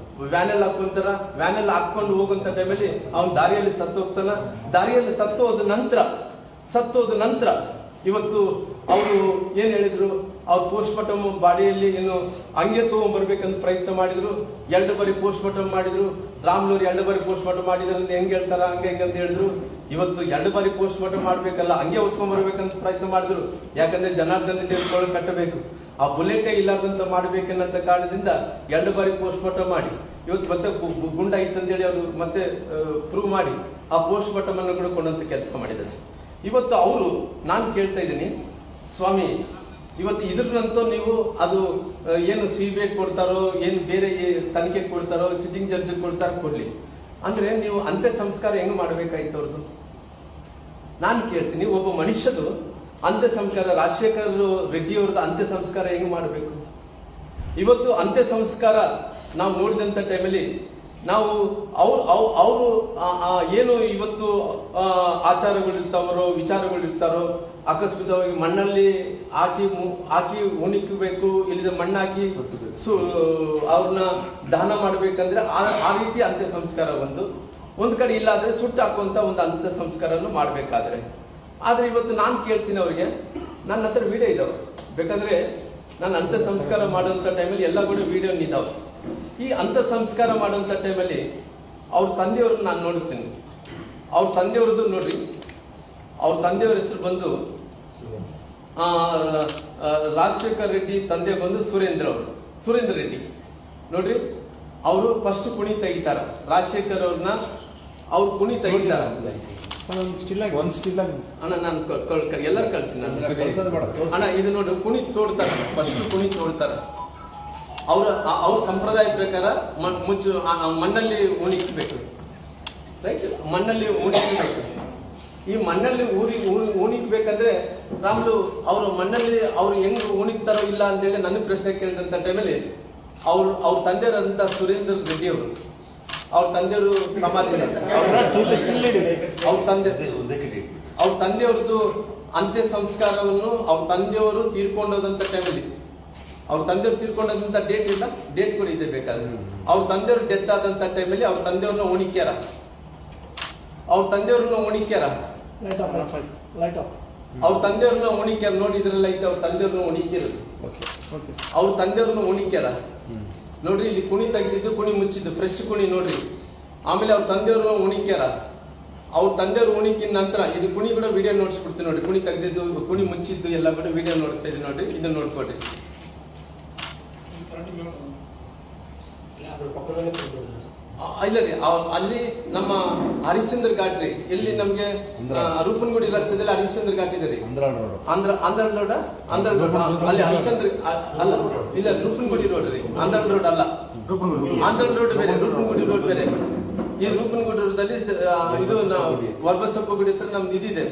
ವ್ಯಾನೆಲ್ಲ ಹಾಕೊಂತಾರ. ವ್ಯಾನೆಲ್ಲ ಹಾಕೊಂಡು ಹೋಗುವಂತ ಟೈಮಲ್ಲಿ ಅವನ್ ದಾರಿಯಲ್ಲಿ ಸತ್ತು ಹೋಗ್ತಾನ. ದಾರಿಯಲ್ಲಿ ಸತ್ತು ಹೋದ ನಂತರ ಇವತ್ತು ಅವರು ಏನ್ ಹೇಳಿದ್ರು, ಅವ್ರು ಪೋಸ್ಟ್ ಮಾರ್ಟಮ್ ಬಾಡಿಯಲ್ಲಿ ಏನು ಹಂಗೆ ತಗೊಂಡ್ಬರ್ಬೇಕಂತ ಪ್ರಯತ್ನ ಮಾಡಿದ್ರು. 2 ಬಾರಿ ಪೋಸ್ಟ್ ಮಾರ್ಟಮ್ ಮಾಡಿದ್ರು. ರಾಮ್ಲೂರ್ 2 ಬಾರಿ ಪೋಸ್ಟ್ ಮಾರ್ಟಮ್ ಮಾಡಿದ್ರು ಅಂತ ಹೆಂಗ್ ಹೇಳ್ತಾರ, ಹಂಗೆ ಅಂತ ಹೇಳಿದ್ರು. ಇವತ್ತು 2 ಬಾರಿ ಪೋಸ್ಟ್ ಮಾರ್ಟಮ್ ಮಾಡ್ಬೇಕಲ್ಲ, ಹಂಗೆ ಹೊತ್ಕೊಂಡ್ ಬರ್ಬೇಕಂತ ಪ್ರಯತ್ನ ಮಾಡಿದ್ರು. ಯಾಕಂದ್ರೆ ಜನಾರ್ದನ್ ರೆಡ್ಡಿ ಕಟ್ಟಬೇಕು, ಆ ಬುಲೆಟೇ ಇಲ್ಲಾರ್ದಂತ ಮಾಡ್ಬೇಕನ್ನಂತ ಕಾರಣದಿಂದ 2 ಬಾರಿ ಪೋಸ್ಟ್ ಮಾರ್ಟಮ್ ಮಾಡಿ ಇವತ್ತು ಮತ್ತೆ ಗುಂಡ ಇತ್ತಂತೇಳಿ ಅವರು ಮತ್ತೆ ಪ್ರೂವ್ ಮಾಡಿ ಆ ಪೋಸ್ಟ್ ಮಾರ್ಟಮ್ ಅನ್ನು ಕೂಡ ಕೊಡುವಂತ ಕೆಲಸ ಮಾಡಿದ್ದಾರೆ. ಇವತ್ತು ನಾನು ಕೇಳ್ತಾ ಇದ್ದೀನಿ, ಸ್ವಾಮಿ ಇವತ್ತು ಇದ್ರಂತೂ ನೀವು ಅದು ಏನು CBI ಕೊಡ್ತಾರೋ, ಏನು ಬೇರೆ ತನಿಖೆ ಕೊಡ್ತಾರೋ, ಸಿಟ್ಟಿಂಗ್ ಜಡ್ಜ್ ಕೊಡ್ತಾರೋ ಕೊಡ್ಲಿ, ಅಂದ್ರೆ ನೀವು ಅಂತ್ಯ ಸಂಸ್ಕಾರ ಹೆಂಗ್ ಮಾಡ್ಬೇಕಾಯ್ತು ಅವ್ರದ್ದು? ನಾನು ಕೇಳ್ತೀನಿ, ಒಬ್ಬ ಮನುಷ್ಯದು ಅಂತ್ಯ ಸಂಸ್ಕಾರ, ರಾಜಶೇಖರ್ ರೆಡ್ಡಿ ಅವ್ರದ್ದು ಅಂತ್ಯ ಸಂಸ್ಕಾರ ಹೆಂಗ್ ಮಾಡಬೇಕು? ಇವತ್ತು ಅಂತ್ಯ ಸಂಸ್ಕಾರ ನಾವು ನೋಡಿದಂತ ಟೈಮಲ್ಲಿ ನಾವು ಅವರು ಏನು ಇವತ್ತು ಆಚಾರಗಳಿರ್ತಾವರೋ ವಿಚಾರಗಳಿರ್ತಾರೋ ಅಕಸ್ಮಾತವಾಗಿ ಮಣ್ಣಲ್ಲಿ ಹಾಕಿ ಉಣಿಕಬೇಕು, ಇಲ್ಲದ ಮಣ್ಣು ಹಾಕಿ ಅವ್ರನ್ನ ದಹನ ಮಾಡ್ಬೇಕಂದ್ರೆ ಆ ರೀತಿ ಅಂತ್ಯ ಸಂಸ್ಕಾರ ಒಂದ್ ಕಡೆ ಇಲ್ಲ ಆದ್ರೆ ಸುಟ್ಟು ಹಾಕುವಂತ ಒಂದು ಅಂತ್ಯ ಸಂಸ್ಕಾರವನ್ನು ಮಾಡ್ಬೇಕಾದ್ರೆ. ಆದ್ರೆ ಇವತ್ತು ನಾನು ಕೇಳ್ತೀನಿ ಅವ್ರಿಗೆ, ನನ್ನ ಹತ್ರ ವಿಡಿಯೋ ಇದಾವೆ, ಬೇಕಾದ್ರೆ ನಾನು ಅಂತ್ಯ ಸಂಸ್ಕಾರ ಮಾಡುವಂತ ಟೈಮಲ್ಲಿ ಎಲ್ಲ ಕೂಡ ವಿಡಿಯೋ ಇದಾವೆ. ಈ ಅಂತ್ಯ ಸಂಸ್ಕಾರ ಮಾಡುವಂತ ಟೈಮಲ್ಲಿ ಅವ್ರ ತಂದೆಯವ್ರನ್ನ ನಾನು ನೋಡಿಸ್ತೀನಿ. ಅವ್ರ ತಂದೆಯವ್ರದ್ದು ನೋಡ್ರಿ, ಅವ್ರ ತಂದೆಯವ್ರ ಹೆಸರು ಬಂದು ರಾಜಶೇಖರ್ ರೆಡ್ಡಿ, ತಂದೆ ಬಂದು ಸುರೇಂದ್ರ ರೆಡ್ಡಿ. ನೋಡ್ರಿ, ಅವರು ಫಸ್ಟ್ ಕುಣಿ ತೆಗಿತಾರ, ರಾಜಶೇಖರ್ ಅವ್ರನ್ನ ಅವ್ರು ಕುಣಿ ತೆಗಿತಾರ. ಅಣ್ಣ ನಾನು ಎಲ್ಲರೂ ಕಳ್ಸಿ ಅಣ್ಣ, ಇದು ನೋಡಿ ಕುಣಿ ತೋಡ್ತಾರ, ಫಸ್ಟ್ ಕುಣಿ ತೋಡ್ತಾರ. ಅವ್ರ ಸಂಪ್ರದಾಯ ಪ್ರಕಾರ ಮಣ್ಣಲ್ಲಿ ಉಣಿಸ್ಬೇಕು, ರೈಟ್? ಮಣ್ಣಲ್ಲಿ ಉಣಿಸ್ಬೇಕು. ಈ ಮಣ್ಣಲ್ಲಿ ಉಣಿಕ್ಬೇಕಂದ್ರೆ ರಾಮ್ಲು ಅವರು ಮಣ್ಣಲ್ಲಿ ಅವ್ರು ಹೆಂಗ್ ಉಣಿಕ್ತಾರೋ ಇಲ್ಲ ಅಂತೇಳಿ ನನ್ನ ಪ್ರಶ್ನೆ ಕೇಳಿದಂತ ಟೈಮಲ್ಲಿ ಅವ್ರ ತಂದೆಯವರಂತ ಸುರೇಂದ್ರ ರೆಡ್ಡಿ ಅವರು, ಅವ್ರ ತಂದೆಯವರು ಸಮಾಧಿ, ಅವ್ರ ತಂದೆಯವ್ರದ್ದು ಅಂತ್ಯ ಸಂಸ್ಕಾರವನ್ನು ಅವ್ರ ತಂದೆಯವರು ತೀರ್ಕೊಂಡೋದಂತ ಟೈಮಲ್ಲಿ, ಅವ್ರ ತಂದೆಯವ್ರು ತೀರ್ಕೊಂಡಂತ ಡೇಟ್ ಇಲ್ಲ, ಡೇಟ್ ಕೂಡ ಇದೆ ಬೇಕಾದ್ರೆ. ಅವ್ರ ತಂದೆಯವ್ರು ಡೆತ್ ಆದಂತ ಟೈಮಲ್ಲಿ ಅವ್ರ ತಂದೆಯವ್ರನ್ನ ಉಣಿಕ್ಯಾರ, ಅವ್ರ ತಂದೆಯವ್ರನ್ನ ಉಣಿಕ್ಯಾರ, ಅವ್ರ ತಂದೆಯವ್ರನ್ನ ಉಣಿಕ್ಯಾರ. ನೋಡಿ ಇದ್ರಲ್ಲ ಐತೆ, ಅವ್ರ ತಂದೆಯವ್ರನ್ನ ಉಣಿಕ್ಯಾರ, ಅವ್ರ ತಂದೆಯವ್ರನ್ನ ಉಣಿಕ್ಯಾರ. ನೋಡ್ರಿ, ಇಲ್ಲಿ ಕುಣಿ ತೆಗೆದಿದ್ದು, ಕುಣಿ ಮುಚ್ಚಿದ್ದು, ಫ್ರೆಶ್ ಕುಣಿ ನೋಡ್ರಿ. ಆಮೇಲೆ ಅವ್ರ ತಂದೆಯವ್ರನ್ನ ಉಣಿಕ್ಯಾರ. ಅವ್ರ ತಂದೆಯವ್ರು ಉಣಿಕಿನ ನಂತರ ಇದು ಕುಣಿ ಕೂಡ ವಿಡಿಯೋ ನೋಡಿಸ್ಬಿಡ್ತೀವಿ ನೋಡಿ. ಕುಣಿ ತೆಗೆದಿದ್ದು, ಕುಣಿ ಮುಚ್ಚಿದ್ದು ಎಲ್ಲ ಕೂಡ ವಿಡಿಯೋ ನೋಡ್ತಾ ಇದ್ದೀವಿ ನೋಡ್ರಿ, ಇದನ್ನ ನೋಡ್ಕೊಡ್ರಿ. ಇಲ್ಲ ರೀ, ಅಲ್ಲಿ ನಮ್ಮ ಹರಿಶ್ಚಂದ್ರ ಘಾಟ್ ರೀ, ಎಲ್ಲಿ ನಮ್ಗೆ ರೂಪನಗುಡಿ ರಸ್ತೆದಲ್ಲಿ ಹರಿಶ್ಚಂದ್ರ ಘಾಟ್ ಇದೆ ರೀ, ಆಂಧ್ರ ರೋಡ್ ಅಲ್ಲಿ ಹರಿಶ್ಚಂದ್ರ ಅಲ್ಲ, ಇಲ್ಲ ರೂಪನಗುಡಿ ರೋಡ್ ರೀ, ಆಂಧ್ರ ರೋಡ್ ಅಲ್ಲ, ಆಂಧ್ರ ರೋಡ್ ಬೇರೆ, ರೂಪನಗುಡಿ ರೋಡ್ ಬೇರೆ. ಈ ರೂಪನಗುಡಿ ರೋಡಲ್ಲಿ ಇದು ವರ್ಬಸಪ್ಪ ಗುಡಿ ಹತ್ರ ನಮ್ದು ಇದಿದೆ,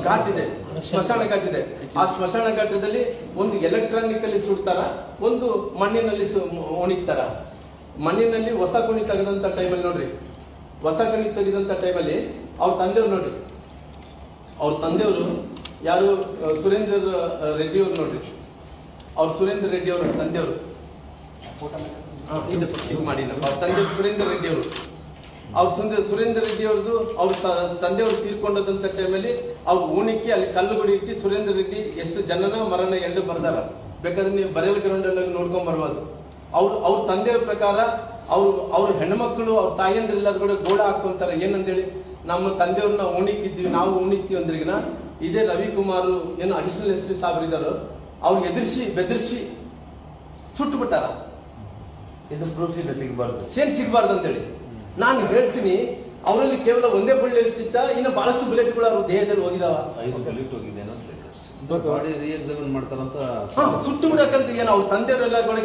ಘಾಟ್ ಇದೆ, ಸ್ಮಶಾನ ಘಾಟ್ ಇದೆ. ಆ ಸ್ಮಶಾನ ಘಾಟದಲ್ಲಿ ಒಂದು ಎಲೆಕ್ಟ್ರಾನಿಕ್ ಅಲ್ಲಿ ಸುಡ್ತಾರ, ಒಂದು ಮಣ್ಣಿನಲ್ಲಿ ಒಣಿಕ್ತಾರ. ಮಣ್ಣಿನಲ್ಲಿ ಹೊಸ ಕುಣಿ ತೆಗೆದಂತ ಟೈಮಲ್ಲಿ ನೋಡ್ರಿ, ಹೊಸ ಕುಣಿ ತೆಗೆದಂತ ಟೈಮಲ್ಲಿ ಅವ್ರ ತಂದೆಯವ್ರು ನೋಡ್ರಿ, ಅವ್ರ ತಂದೆಯವರು ಯಾರು ಸುರೇಂದ್ರ ರೆಡ್ಡಿ ಅವ್ರು ನೋಡ್ರಿ, ಅವ್ರ ಸುರೇಂದ್ರ ರೆಡ್ಡಿ ಅವ್ರ ತಂದೆಯವರು ಇದು ಮಾಡಿ, ಅವ್ರ ತಂದೆ ಸುರೇಂದ್ರ ರೆಡ್ಡಿ ಅವರು, ಅವ್ರ ಸುರೇಂದ್ರ ರೆಡ್ಡಿ ಅವ್ರದ್ದು ಅವ್ರ ತಂದೆಯವರು ತೀರ್ಕೊಂಡದಂತ ಟೈಮಲ್ಲಿ ಅವ್ರ ಊಣಿಕ್ಕೆ ಅಲ್ಲಿ ಕಲ್ಲುಗುಡಿ ಇಟ್ಟು ಸುರೇಂದ್ರ ರೆಡ್ಡಿ ಎಷ್ಟು ಜನನ ಮರಣ ಎರಡು ಬರ್ದಾರ, ಬೇಕಾದ್ರೆ ನೀವು ಬರೆಯಲ್ ಗ್ರೌಂಡ್ ಅಲ್ಲಿ ನೋಡ್ಕೊಂಡ್ ಬರ್ಬೋದು. ಅವ್ರ ತಂದೆಯ ಪ್ರಕಾರ ಅವ್ರ ಹೆಣ್ಮಕ್ಳು ಅವ್ರ ತಾಯಿಯಂದ್ರೆಲ್ಲರೂ ಕೂಡ ಗೋಡ ಹಾಕೊಂತಾರೆ. ಏನಂತೇಳಿ, ನಮ್ಮ ತಂದೆಯವ್ರನ್ನ ಉಣಿಕಿದ್ವಿ, ನಾವು ಉಣಿಕ್ತೀವಿ ಅಂದ್ರಿಗಿನ ಇದೇ ರವಿಕುಮಾರ್ ಏನು ಅಡಿಷನಲ್ ಎಸ್ ಪಿ ಸಾಬ್ರು ಇದಾರೋ ಅವ್ರು ಬೆದರ್ಸಿ ಸುಟ್ಟು ಬಿಟ್ಟಾರ. ಇದು ಪ್ರೂಫ್ ಇದೆ, ಸಿಗಬಾರ್ದು, ಏನ್ ಸಿಗಬಾರ್ದು ಅಂತೇಳಿ ನಾನು ಹೇಳ್ತೀನಿ. ಅವರಲ್ಲಿ ಕೇವಲ ಒಂದೇ ಬುಲೆಟ್ ಇರ್ತಿತ್ತ, ಇನ್ನು ಬಹಳಷ್ಟು ಬುಲೆಟ್ಗಳು ಅವ್ರ ದೇಹದಲ್ಲಿ ಹೋಗಿದಾವ. 5 ಬುಲೆಟ್ ಹೋಗಿದೆ ಅನ್ನೋದು ಬಾಡಿ ರೀಎಕ್ಸಾಮಿನ್ ಮಾಡ್ತಾರಂತ ಸುಟ್ಟು ಬಿಡಕಂತ ಏನು ಅವ್ರ ತಂದೆಯವರೆಲ್ಲ ಕೂಡ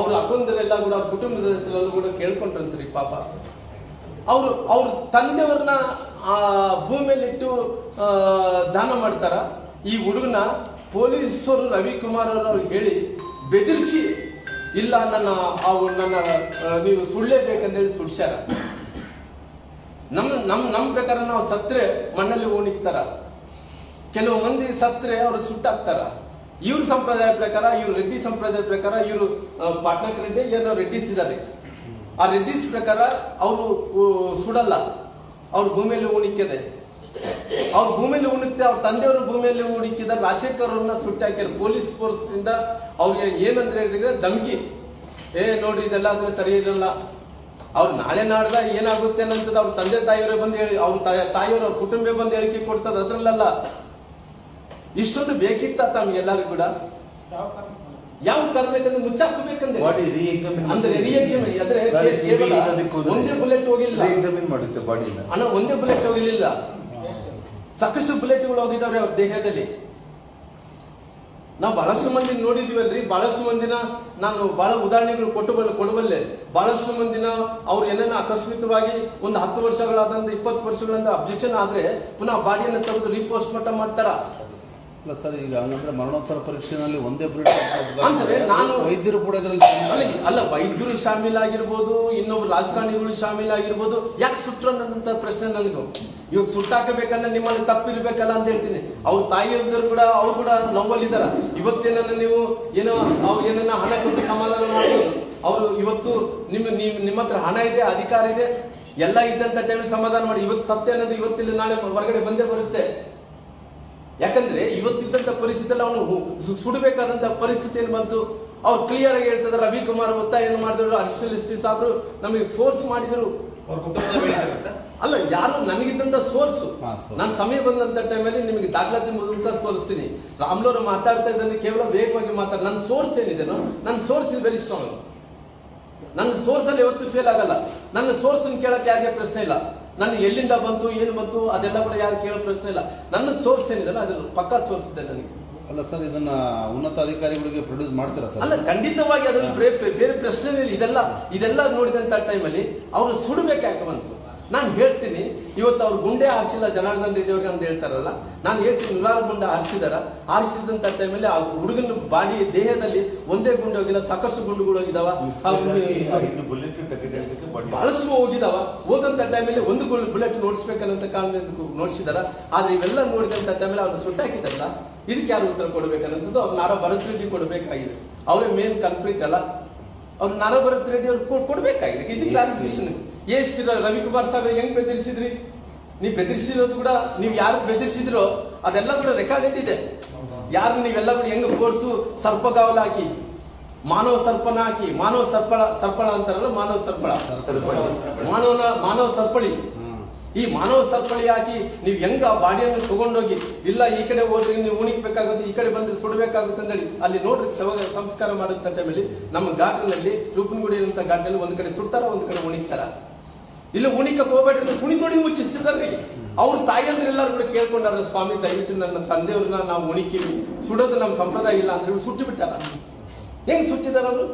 ಅವ್ರ ಅಕ್ಕಂದರೆಲ್ಲ ಕೂಡ ಅವ್ರ ಕುಟುಂಬದ ಹೆಸರೆಲ್ಲ ಕೂಡ ಕೇಳ್ಕೊಂಡ್ರಂತ್ರಿ. ಪಾಪ ಅವ್ರ ತಂದೆಯವ್ರನ್ನ ಭೂಮಿಯಲ್ಲಿಟ್ಟು ದಾನ ಮಾಡ್ತಾರ. ಈ ಹುಡುಗನ ಪೊಲೀಸರು ರವಿಕುಮಾರ್ ಅವರು ಹೇಳಿ ಬೆದರಿಸಿ, ಇಲ್ಲ ನನ್ನ ನೀವು ಸುಳ್ಳೇಬೇಕಂದೇಳಿ ಸುಡ್ಸ್ಯಾರ. ನಮ್ ಪ್ರಕಾರ ನಾವು ಸತ್ರೆ ಮಣ್ಣಲ್ಲಿ ಓಣಿಕ್ತಾರ, ಕೆಲವು ಮಂದಿ ಸತ್ರೆ ಅವರು ಸುಟ್ಟಾಕ್ತಾರ. ಇವ್ರ ಸಂಪ್ರದಾಯ ಪ್ರಕಾರ, ಇವ್ರು ರೆಡ್ಡಿ ಸಂಪ್ರದಾಯ ಪ್ರಕಾರ, ಇವರು ಪಾಟ್ನಾಕ್ ರೆಡ್ಡಿ ಏನೋ ರೆಡ್ಡಿಸ್ ಇದ್ದಾರೆ. ಆ ರೆಡ್ಡಿಸ್ ಪ್ರಕಾರ ಅವರು ಸುಡಲ್ಲ, ಅವ್ರ ಭೂಮಿಯಲ್ಲಿ ಉಣಿಕ್ಕಿದೆ. ಅವ್ರ ಭೂಮಿಯಲ್ಲಿ ಉಣಿಕ್ತೆ, ಅವ್ರ ತಂದೆಯವರು ಭೂಮಿಯಲ್ಲಿ ಉಣಿಕಿದ. ರಾಜಶೇಖರ್ ಅವ್ರನ್ನ ಸುಟ್ಟಾಕ್ಯಾರ. ಪೊಲೀಸ್ ಫೋರ್ಸ್ ಇಂದ ಅವ್ರಿಗೆ ಏನಂದ್ರೆ ಹೇಳಿದ್ರೆ ಧಮಕಿ, ನೋಡ್ರಿ ಇದೆಲ್ಲ ಅಂದ್ರೆ ಸರಿ ಇರಲ್ಲ, ಅವ್ರು ನಾಳೆ ನಾಡ್ದ ಏನಾಗುತ್ತೆ ಅನ್ನೋದು ಅವ್ರ ತಂದೆ ತಾಯಿಯವರೇ ಬಂದು ಹೇಳಿ, ಅವ್ರ ತಾಯಿಯವರು ಅವ್ರ ಕುಟುಂಬ ಬಂದು ಹೇಳಿಕೆ ಕೊಡ್ತದ. ಅದ್ರಲ್ಲ ಇಷ್ಟೊಂದು ಬೇಕಿತ್ತ ತಮ್ಗೆಲ್ಲರೂ ಕೂಡ? ಯಾವ ಕರ್ಬೇಕಂದ್ರೆ ಮುಚ್ಚಾಕಬೇಕಂದ್ರೆ ಅಂದ್ರೆ ರೀಎಕ್ಸಾಮಿನ್ ಅಂದ್ರೆ ಒಂದೇ ಬುಲೆಟ್ ಹೋಗಿಲ್ಲ ಅಣ್ಣ, ಒಂದೇ ಬುಲೆಟ್ ಹೋಗಿಲ್ಲ, ಸಾಕಷ್ಟು ಬುಲೆಟ್ಗಳು ಹೋಗಿದಾವ್ರೆ ಅವ್ರ ದೇಹದಲ್ಲಿ. ನಾವು ಬಹಳಷ್ಟು ಮಂದಿ ನೋಡಿದೀವಲ್ರಿ, ಬಹಳಷ್ಟು ಮಂದಿನ ನಾನು ಬಹಳ ಉದಾಹರಣೆಗಳು ಕೊಡಬಲ್ಲೆ. ಬಹಳಷ್ಟು ಮಂದಿನ ಅವ್ರು ಏನೇನೋ ಅಕಸ್ಮಿತವಾಗಿ ಒಂದು 10 ವರ್ಷಗಳಾದಂತ 20 ವರ್ಷಗಳಿಂದ ಅಬ್ಜೆಕ್ಷನ್ ಆದ್ರೆ ಪುನಃ ಬಾಡಿಯನ್ನು ತೆಗೆದು ರೀಪೋಸ್ಟ್ ಮಾರ್ಟಮ್ ಮಾಡ್ತಾರ. ಇಲ್ಲ ಸರ್, ಈಗ ಹಂಗಂದ್ರೆ ಮರಣೋತ್ತರ ಪರೀಕ್ಷೆನಲ್ಲಿ ಒಂದೇ ಬುಲೆಟ್ ಅಂದ್ರೆ ನಾನು ವೈದ್ಯರು ಕೂಡ ಇದರಲ್ಲಿ ಅಲ್ಲ, ವೈದ್ಯರು ಶಾಮೀಲಾಗಿರ್ಬೋದು, ಇನ್ನೊಬ್ರು ರಾಜಕಾರಣಿಗಳು ಶಾಮೀಲಾಗಿರ್ಬೋದು. ಯಾಕೆ ಸುಟ್ರು ಅನ್ನೋದಂತ ಪ್ರಶ್ನೆ ನನಗೂ. ಇವಾಗ ಸುಟ್ಟಾಕಬೇಕಂದ್ರೆ ನಿಮ್ಮಲ್ಲಿ ತಪ್ಪಿರ್ಬೇಕಲ್ಲ ಅಂತ ಹೇಳ್ತೀನಿ. ಅವ್ರ ತಾಯಿಯವರು ಕೂಡ ಅವ್ರು ಕೂಡ ನೋವಲ್ಲಿದ್ದಾರ. ಇವತ್ತೇನ ನೀವು ಏನೋ ಏನನ್ನ ಹಣ ಕೊಟ್ಟು ಸಮಾಧಾನ ಮಾಡ್ಬೋದು. ಅವರು ಇವತ್ತು ನಿಮ್ಮ ಹತ್ರ ಹಣ ಇದೆ, ಅಧಿಕಾರ ಇದೆ, ಎಲ್ಲ ಇದ್ದಂತ ಟೈಮ್ ಸಮಾಧಾನ ಮಾಡಿ. ಇವತ್ತು ಸತ್ಯ ಅನ್ನೋದು ಇವತ್ತಿಲ್ಲ ನಾಳೆ ಹೊರಗಡೆ ಬಂದೇ ಬರುತ್ತೆ. ಯಾಕಂದ್ರೆ ಇವತ್ತಿದ್ದಂತ ಪರಿಸ್ಥಿತಿಯಲ್ಲಿ ಅವನು ಸುಡಬೇಕಾದಂತ ಪರಿಸ್ಥಿತಿ ಏನು ಬಂತು. ಅವ್ರು ಕ್ಲಿಯರ್ ಆಗಿ ಹೇಳ್ತಿದ್ದಾರೆ, ರವಿಕುಮಾರ್ ಒತ್ತಾಯ ಏನು ಮಾಡಿದ್ರು, ಅಡಿಷನಲ್ ಎಸ್ಪಿ ಸಾಬ್ರು ನಮಗೆ ಫೋರ್ಸ್ ಮಾಡಿದ್ರು. ಅಲ್ಲ, ಯಾರು ನನಗಿದ್ದಂತ ಸೋರ್ಸ್. ನಾನು ಸಮಯ ಬಂದಂತ ಟೈಮಲ್ಲಿ ನಿಮಗೆ ದಾಖಲಾತಿ ಮೂಲಕ ತೋರಿಸ್ತೀನಿ. ರಾಮ್ಲೋರು ಮಾತಾಡ್ತಾ ಇದ್ದಂತೆ ಕೇವಲ ವೇಗವಾಗಿ ನನ್ನ ಸೋರ್ಸ್ ಏನಿದೆನೋ, ನನ್ನ ಸೋರ್ಸ್ ಇಸ್ ವೆರಿ ಸ್ಟ್ರಾಂಗ್. ನನ್ನ ಸೋರ್ಸ್ ಅಲ್ಲಿ ಯಾವತ್ತೂ ಫೇಲ್ ಆಗಲ್ಲ. ನನ್ನ ಸೋರ್ಸ್ ಕೇಳಕ್ಕೆ ಯಾರಿಗೆ ಪ್ರಶ್ನೆ ಇಲ್ಲ. ನನಗೆ ಎಲ್ಲಿಂದ ಬಂತು, ಏನು ಬಂತು ಅದೆಲ್ಲ ಕೂಡ ಯಾರು ಕೇಳೋ ಪ್ರಶ್ನೆ ಇಲ್ಲ. ನನ್ನ ಸೋರ್ಸ್ ಏನಿದೆ ಅದ್ರ ಪಕ್ಕಾ ಸೋರ್ಸ್ ಇದೆ ನನಗೆ. ಅಲ್ಲ ಸರ್, ಇದನ್ನ ಉನ್ನತ ಅಧಿಕಾರಿಗಳಿಗೆ ಪ್ರೊಡ್ಯೂಸ್ ಮಾಡ್ತೀರಾ ಸರ್? ಅಲ್ಲ, ಖಂಡಿತವಾಗಿ ಅದ್ರಲ್ಲಿ ಬೇರೆ ಪ್ರಶ್ನೆ ಇದೆಲ್ಲ ನೋಡಿದಂತ ಟೈಮಲ್ಲಿ ಅವರು ಸುಡಬೇಕು ಯಾಕೆ ಬಂತು. ನಾನು ಹೇಳ್ತೀನಿ, ಇವತ್ತು ಅವ್ರು ಗುಂಡೆ ಹಾರಿಸಿಲ್ಲ ಜನಾರ್ದನ್ ರೆಡ್ಡಿ ಅವ್ರಿಗೆ ಅಂತ ಹೇಳ್ತಾರಲ್ಲ, ನಾನು ಹೇಳ್ತೀನಿ ನೂರಾರು ಗುಂಡೆ ಹಾರಿಸಿದಂತ ಟೈಮಲ್ಲಿ ಆ ಹುಡುಗನ ಬಾಡಿ ದೇಹದಲ್ಲಿ ಒಂದೇ ಗುಂಡು ಹೋಗಿಲ್ಲ, ಸಾಕಷ್ಟು ಗುಂಡುಗಳು ಹೋಗಿದಾವ, ಬಹಳಷ್ಟು ಹೋಗಿದಾವ. ಹೋದಂತ ಟೈಮಲ್ಲಿ ಒಂದು ಬುಲೆಟ್ ನೋಡಿಸ್ಬೇಕನ್ನಂತ ಕಾರಣದಿಂದ ನೋಡಿಸಿದಾರ. ಆದ್ರೆ ಇವೆಲ್ಲ ನೋಡಿದಂತ ಟೈಮಲ್ಲಿ ಅವ್ರು ಸುಟ್ಟಾಕಿದಾರಲ್ಲ, ಇದಕ್ಕೆ ಯಾರು ಉತ್ತರ ಕೊಡ್ಬೇಕನ್ನೋದು ಅವ್ರು ನಾರಾ ಭರತ್ ರೆಡ್ಡಿ ಕೊಡಬೇಕಾಗಿದೆ. ಅವರೇ ಮೇನ್ ಕಲ್ಪ್ರಿಟ್ ಅಲ್ಲ, ಅವ್ರು ನಾರಾ ಭರತ್ ರೆಡ್ಡಿ ಅವ್ರು ಕೊಡ್ಬೇಕಾಗಿದೆ. ಇದು ಕ್ಲಾರಿಫಿಕೇಶನ್. ಎಷ್ಟು ರವಿಕುಮಾರ್ ಸಾಹೇಬ್ ಹೆಂಗ್ ಬೆದರಿಸಿದ್ರಿ? ನೀವು ಬೆದರಿಸಿರೋದು ಕೂಡ, ನೀವು ಯಾರು ಬೆದರಿಸಿದ್ರೋ ಅದೆಲ್ಲ ಕೂಡ ರೆಕಾರ್ಡೆಡ್ ಇದೆ. ಯಾರು ನೀವೆಲ್ಲ ಕೂಡ ಹೆಂಗ್ ಫೋರ್ಸು ಸರ್ಪಗಾವಲ ಹಾಕಿ, ಮಾನವ ಸರ್ಪಣ ಹಾಕಿ, ಮಾನವ ಸರ್ಪಳ ಅಂತಾರಲ್ಲ, ಮಾನವ ಸರ್ಪಳಿ, ಈ ಮಾನವ ಸರಪಳಿ ಹಾಕಿ ನೀವು ಹೆಂಗ ಆ ಬಾಡಿಯನ್ನು ತಗೊಂಡೋಗಿ, ಇಲ್ಲ ಈ ಕಡೆ ಹೋದ್ರೆ ನೀವು ಉಣಿಕ್ಬೇಕಾಗುತ್ತೆ, ಈ ಕಡೆ ಬಂದ್ರೆ ಸುಡಬೇಕಾಗುತ್ತೆ ಅಂತೇಳಿ ಅಲ್ಲಿ ನೋಡ್ರಿ ಶವ ಸಂಸ್ಕಾರ ಮಾಡುತ್ತ ಟೈಮಲ್ಲಿ ನಮ್ಮ ಘಾಟಿನಲ್ಲಿ ರೂಪನಗುಡಿ ಅಂತ ಘಾಟಿನಲ್ಲಿ ಒಂದ್ ಕಡೆ ಸುಡ್ತಾರ, ಒಂದ್ ಕಡೆ ಉಣಿಕ್ತಾರ. ಇಲ್ಲ ಉಣಿಕಕ್ಕೆ ಹೋಗ್ಬೇಡ್ರಿ, ಕುಣಿತೋಡಿ ಮುಚ್ಚಿಸಿದಾರ್ರಿ. ಅವ್ರ ತಾಯಿಯಂದ್ರೆ ಎಲ್ಲರೂ ಕೂಡ ಕೇಳ್ಕೊಂಡಾರ, ಸ್ವಾಮಿ ದಯವಿಟ್ಟು ನನ್ನ ತಂದೆಯವ್ರನ್ನ ನಾವು ಉಣಿಕೀವಿ, ಸುಡೋದು ನಮ್ಮ ಸಂಪ್ರದಾಯ ಇಲ್ಲ ಅಂತ ಹೇಳಿ ಸುಟ್ಟು ಬಿಟ್ಟಾರ. ಹೆಂಗ್ ಸುಟ್ಟಿದಾರ ಅವರು?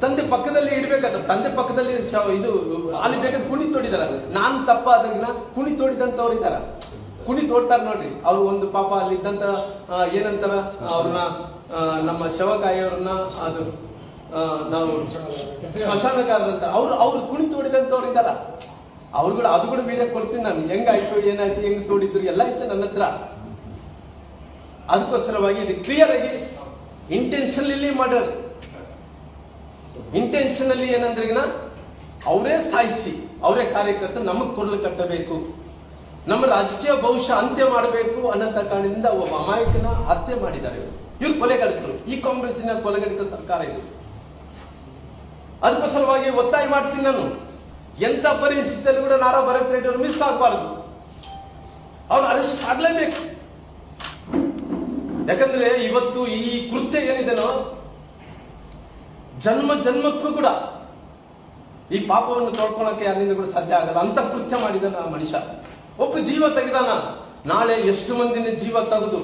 ತಂದೆ ಪಕ್ಕದಲ್ಲಿ ಇಡ್ಬೇಕಾದ, ತಂದೆ ಪಕ್ಕದಲ್ಲಿ ಇದು ಅಲ್ಲಿ ಬೇಕಾದ್ರೆ ಕುಣಿ ತೋಡಿದಾರ. ನಾನು ತಪ್ಪಾದ್ರಿನ ಕುಣಿ ತೋಡಿದಂತವ್ರು ಇದಾರ, ಕುಣಿ ತೋಡ್ತಾರ ನೋಡ್ರಿ. ಅವ್ರು ಒಂದು ಪಾಪ ಅಲ್ಲಿ ಇದ್ದಂತ ಏನಂತಾರ ಅವ್ರನ್ನ, ನಮ್ಮ ಶವಕಾಯಿಯವ್ರನ್ನ, ಅದು ನಾವು ಸ್ಮಶಾನಗಾರರಂತ ಅವ್ರು ಕುಣಿ ತೋಡಿದಂತವ್ರು ಇದಾರ. ಅವ್ರುಗಳು ಅದು ಕೂಡ ವೀಡಿಯೋ ಕೊಡ್ತೀನಿ ನಾನು, ಹೆಂಗಾಯ್ತು ಏನಾಯ್ತು ಹೆಂಗ್ ತೋಡಿದ್ರು ಎಲ್ಲ ಇತ್ತು ನನ್ನ ಹತ್ರ. ಅದಕ್ಕೋಸ್ಕರವಾಗಿ ಇದು ಕ್ಲಿಯರ್ ಆಗಿ ಇಂಟೆನ್ಷನಲಿ ಮರ್ಡರ್, ಇಂಟೆನ್ಷನಲಿ ಏನಂದ್ರೆಗಿನ ಅವರೇ ಸಾಯಿಸಿ ಅವರೇ ಕಾರ್ಯಕರ್ತ ನಮಗ್ ಕೊರಲು ಕಟ್ಟಬೇಕು, ನಮ್ಮ ರಾಜಕೀಯ ಭವಿಷ್ಯ ಅಂತ್ಯ ಮಾಡಬೇಕು ಅನ್ನೋ ಕಾರಣದಿಂದ ಒಬ್ಬ ಅಮಾಯಕನ ಹತ್ಯೆ ಮಾಡಿದ್ದಾರೆ. ಇವ್ರು ಕೊಲೆಗಡಕರು, ಈ ಕಾಂಗ್ರೆಸ್ಸಿನ ಕೊಲೆಗಡಕ ಸರ್ಕಾರ ಇದು. ಅದಕ್ಕೋಸ್ಕರವಾಗಿ ಒತ್ತಾಯ ಮಾಡ್ತೀನಿ ನಾನು, ಎಂತ ಪರಿಸ್ಥಿತಿಯಲ್ಲಿ ಕೂಡ ನಾರಾ ಭರತ್ ರೆಡ್ಡಿ ಅವರು ಮಿಸ್ ಆಗಬಾರದು, ಅವ್ರು ಅರೆಸ್ಟ್ ಆಗ್ಲೇಬೇಕು. ಯಾಕಂದ್ರೆ ಇವತ್ತು ಈ ಕೃತ್ಯ ಏನಿದೆನೋ ಜನ್ಮಕ್ಕೂ ಕೂಡ ಈ ಪಾಪವನ್ನು ತೊಳ್ಕೊಳಕ್ಕೆ ಯಾರಿಂದ ಕೂಡ ಸಾಧ್ಯ ಆಗಲ್ಲ. ಅಂತ ಕೃತ್ಯ ಮಾಡಿದಾನ ಆ ಮನುಷ್ಯ. ಒಬ್ಬ ಜೀವ ತೆಗೆದಾನ, ನಾಳೆ ಎಷ್ಟು ಮಂದಿನ ಜೀವ ತೆಗೆದು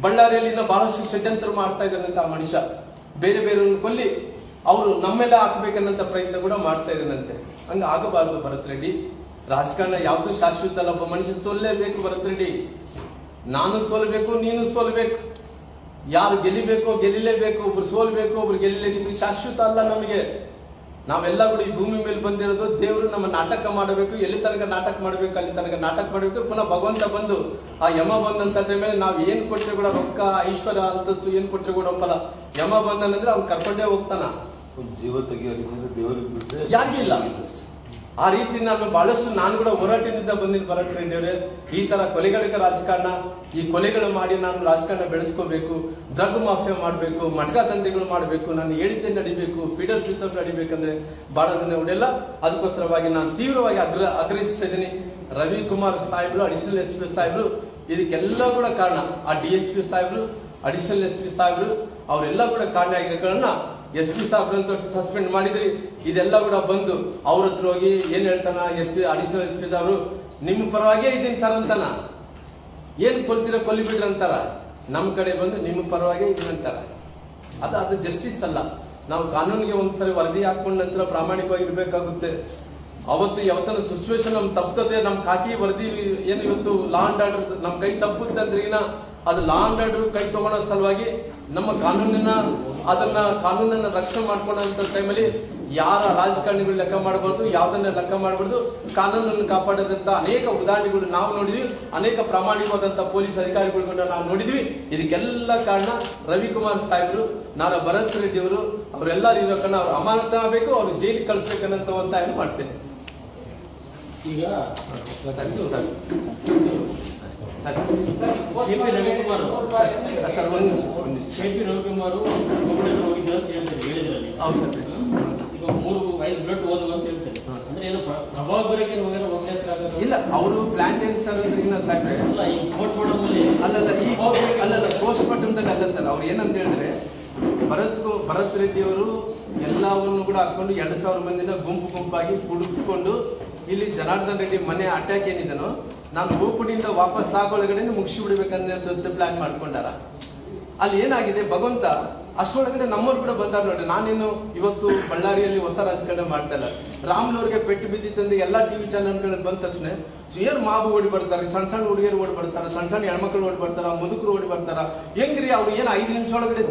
ಬಳ್ಳಾರಿಯಲ್ಲಿ ಬಹಳಷ್ಟು ಷಡ್ಯಂತ್ರ ಮಾಡ್ತಾ ಇದ್ದಾನಂತ ಆ ಮನುಷ್ಯ. ಬೇರೆ ಬೇರೆಯವ್ರನ್ನ ಕೊಲ್ಲಿ ಅವರು ನಮ್ಮೆಲ್ಲ ಹಾಕ್ಬೇಕನ್ನಂತ ಪ್ರಯತ್ನ ಕೂಡ ಮಾಡ್ತಾ ಇದ್ದಾನಂತೆ. ಹಂಗ ಆಗಬಾರದು ಭರತ್ ರೆಡ್ಡಿ. ರಾಜಕಾರಣ ಯಾವ್ದು ಶಾಶ್ವತ ಅಲ್ಲ. ಒಬ್ಬ ಮನುಷ್ಯ ಸೋಲ್ಲೇಬೇಕು ಭರತ್ ರೆಡ್ಡಿ. ನಾನು ಸೋಲ್ಬೇಕು, ನೀನು ಸೋಲ್ಬೇಕು. ಯಾರು ಗೆಲ್ಲಿಬೇಕೋ ಗೆಲ್ಲಿಲೇಬೇಕು, ಒಬ್ರು ಸೋಲ್ಬೇಕು, ಒಬ್ರು ಗೆಲ್ಲಿಲೇಬೇಕು. ಶಾಶ್ವತ ಅಲ್ಲ ನಮಗೆ. ನಾವೆಲ್ಲ ಕೂಡ ಈ ಭೂಮಿ ಮೇಲೆ ಬಂದಿರೋದು ದೇವರು ನಮ್ಮ ನಾಟಕ ಮಾಡಬೇಕು, ಎಲ್ಲಿ ತನಕ ನಾಟಕ ಮಾಡಬೇಕು ಅಲ್ಲಿ ತನಕ ನಾಟಕ ಮಾಡಬೇಕು. ಪುನಃ ಭಗವಂತ ಬಂದು ಆ ಯಮ ಬಂದಂತ ಮೇಲೆ ನಾವ್ ಏನ್ ಕೊಟ್ಟರೆ ಕೂಡ ರೊಕ್ಕ ಐಶ್ವರ್ಯ ಅಂತಸ್ತು ಏನ್ ಕೊಟ್ಟರೆ ಕೂಡ ಒಪ್ಪಲ್ಲ. ಯಮ ಬಂದನಂದ್ರೆ ಅವ್ನು ಕರ್ಕೊಂಡೇ ಹೋಗ್ತಾನ. ಜೀವ ತೆಗಿಯೋದ್ರಿಂದ ದೇವರಿಗೆ ಬಿಟ್ಟರೆ ಯಾರಿಗಿಲ್ಲ. ಆ ರೀತಿ ನಾನು ಕೂಡ ಹೋರಾಟದಿಂದ ಬಂದಿನ ಭರತ್ ರೆಡ್ಡಿ ಅವರೇ. ಈ ತರ ಕೊಲೆಗಳಿಕ ರಾಜಕಾರಣ, ಈ ಕೊಲೆಗಳು ಮಾಡಿ ನಾನು ರಾಜಕಾರಣ ಬೆಳೆಸ್ಕೋಬೇಕು, ಡ್ರಗ್ ಮಾಫಿಯಾ ಮಾಡಬೇಕು, ಮಟ್ಕಾ ದಂಧೆಗಳು ಮಾಡಬೇಕು, ನಾನು ಹೇಳಿದ್ದೆ ನಡಿಬೇಕು, ಫೀಡರ್ ಸಿಸ್ಟಮ್ ನಡಿಬೇಕಂದ್ರೆ ಬಹಳ ದಿನ ಉಳಿಯಲ್ಲ. ಅದಕ್ಕೋಸ್ಕರವಾಗಿ ನಾನು ತೀವ್ರವಾಗಿ ಆಗ್ರಹಿಸ್ತಾ ಇದ್ದೀನಿ. ರವಿಕುಮಾರ್ ಸಾಹೇಬ್ರು, ಅಡಿಷನಲ್ ಎಸ್ ಪಿ ಸಾಹೇಬ್ರು ಇದಕ್ಕೆಲ್ಲ ಕೂಡ ಕಾರಣ. ಆ DSP ಸಾಹೇಬ್ರು, ಅಡಿಷನಲ್ SP ಸಾಹೇಬ್ರು ಅವರೆಲ್ಲ ಕೂಡ ಕಾರಣ ಆಗಿರೋಗಳನ್ನ SP ಸಾಹೇಬ್ರಂತ ಸಸ್ಪೆಂಡ್ ಮಾಡಿದ್ರಿ. ಇದೆಲ್ಲ ಕೂಡ ಬಂದು ಅವ್ರ ಹತ್ರ ಹೋಗಿ ಏನ್ ಹೇಳ್ತಾನ ಅಡಿಷನಲ್ SP ಸಾಹೇಬ್ರು, ನಿಮ್ಮ ಪರವಾಗೇ ಇದ್ದೀನಿ ಸರ್ ಅಂತಾನ. ಏನ್ ಕೊಲ್ತೀರ ಕೊಲ್ಲಿಬಿಡ್ರಿ ಅಂತಾರ. ನಮ್ಮ ಕಡೆ ಬಂದು ನಿಮ್ಮ ಪರವಾಗಿ ಇದಂತಾರ. ಅದು ಜಸ್ಟಿಸ್ ಅಲ್ಲ. ನಾವು ಕಾನೂನಿಗೆ ಒಂದ್ಸರಿ ವರದಿ ಹಾಕೊಂಡ ನಂತರ ಪ್ರಾಮಾಣಿಕವಾಗಿರ್ಬೇಕಾಗುತ್ತೆ. ಅವತ್ತು ಯಾವತ್ತನ ಸಿಚುವೇಶನ್ ನಮ್ ತಪ್ಪುತ್ತದೆ, ನಮ್ ಖಾಕಿ ವರದಿ ಏನು ಇವತ್ತು ಲಾ ಅಂಡ್ ಆರ್ಡರ್ ನಮ್ ಕೈ ತಪ್ಪುತ್ತೆ ಅಂದ್ರೆ ಅದು ಲಾ ಅಂಡ್ ಆರ್ಡರ್ ಕೈ ತಗೊಳ್ಳೋ ಸಲುವಾಗಿ ನಮ್ಮ ಕಾನೂನನ್ನ ರಕ್ಷಣೆ ಮಾಡ್ಕೊಳ್ಳೋ ಟೈಮಲ್ಲಿ ಯಾರ ರಾಜಕಾರಣಿಗಳು ಲೆಕ್ಕ ಮಾಡಬಾರ್ದು, ಯಾವ್ದನ್ನ ಲೆಕ್ಕ ಮಾಡಬಾರ್ದು. ಕಾನೂನನ್ನು ಕಾಪಾಡದಂತ ಅನೇಕ ಉದಾಹರಣೆಗಳು ನಾವು ನೋಡಿದ್ವಿ, ಅನೇಕ ಪ್ರಾಮಾಣಿಕವಾದಂತ ಪೊಲೀಸ್ ಅಧಿಕಾರಿಗಳನ್ನ ನಾವು ನೋಡಿದ್ವಿ. ಇದಕ್ಕೆಲ್ಲ ಕಾರಣ ರವಿಕುಮಾರ್ ಸಾಹೇಬ್ರು, ನಾನು ಭರತ್ ರೆಡ್ಡಿ ಅವರು, ಅವರೆಲ್ಲರೂ ಇರೋ ಕಾರಣ ಅವ್ರು ಅಮಾನತ ಆಗಬೇಕು, ಅವ್ರು ಜೈಲಿಗೆ ಕಳಿಸ್ಬೇಕನ್ನಂತ ಒತ್ತಾಯ ಮಾಡ್ತೇನೆ. ಈಗ ಕೆಪಿ ರವಿಕುಮಾರ್ ಹೋಗಿದ್ರು ಅಂತ ಹೇಳ್ತಾರೆ ಹೇಳಿದ್ರಲ್ಲಿ. ಹೌದು ಸರ್. ಈಗ 3-5 ಬ್ಲಡ್ ಓದುವ ಅಂತ ಹೇಳ್ತಾರೆ. ಅಂದ್ರೆ ಏನು ಪ್ರಭಾವ ಬರೋಕೆ ಇಲ್ಲ, ಅವರು ಪ್ಲಾಂಟೇನ್ ಸರ್ ಸಾಕ್ರೆ ಅಲ್ಲ, ಈ ಕೋರ್ಟ್ ಮಾಡೋದ್ರಲ್ಲಿ ಅಲ್ಲಲ್ಲ ಪೋಸ್ಟ್ ಮಾರ್ಟಮ್ದಾಗ ಅಲ್ಲ ಸರ್. ಅವ್ರು ಏನಂತ ಹೇಳಿದ್ರೆ ಭರತ್ ರೆಡ್ಡಿ ಅವರು ಎಲ್ಲವನ್ನು ಕೂಡ ಹಾಕೊಂಡು 2,000 ಮಂದಿನ ಗುಂಪಾಗಿ ಕುಡಿಸ್ಕೊಂಡು ಇಲ್ಲಿ ಜನಾರ್ದನ್ ರೆಡ್ಡಿ ಮನೆ ಅಟ್ಯಾಕ್ ಏನಿದನೋ ನಾನು ಗೋಪುಡಿಯಿಂದ ವಾಪಸ್ ಆಗೋಳಗಡೆ ಮುಗಿಸಿ ಬಿಡ್ಬೇಕಂತ ಪ್ಲಾನ್ ಮಾಡ್ಕೊಂಡಾರ. ಅಲ್ಲಿ ಏನಾಗಿದೆ ಭಗವಂತ ಅಷ್ಟೊಳಗಡೆ ನಮ್ಮವ್ರು ಕೂಡ ಬಂದಾರ ನೋಡ್ರಿ. ನಾನೇನು ಇವತ್ತು ಬಳ್ಳಾರಿಯಲ್ಲಿ ಹೊಸ ರಾಜಕಾರಣ ಮಾಡ್ತಾ ಇಲ್ಲ. ರಾಮ್ಲವ್ರಿಗೆ ಪೆಟ್ಟು ಬಿದ್ದಿತ್ತಂದ್ರೆ ಎಲ್ಲಾ ಟಿವಿ ಚಾನಲ್ಗಳು ಬಂದ ತಕ್ಷಣ ಏನ್ ಮಾವು ಓಡಿ ಬರ್ತಾರೆ, ಸಣ್ಣ ಹುಡುಗಿಯರು ಓಡಿ ಬರ್ತಾರ, ಸಣ್ಣ ಹೆಣ್ಮಕ್ಳು ಓಡಿ ಬರ್ತಾರ, ಮುದುಕರು ಓಡಿ ಬರ್ತಾರ. ಹೆಂಗ್ರಿ ಅವ್ರು ಏನ್ 5 ನಿಮಿಷ ಒಳಗಡೆ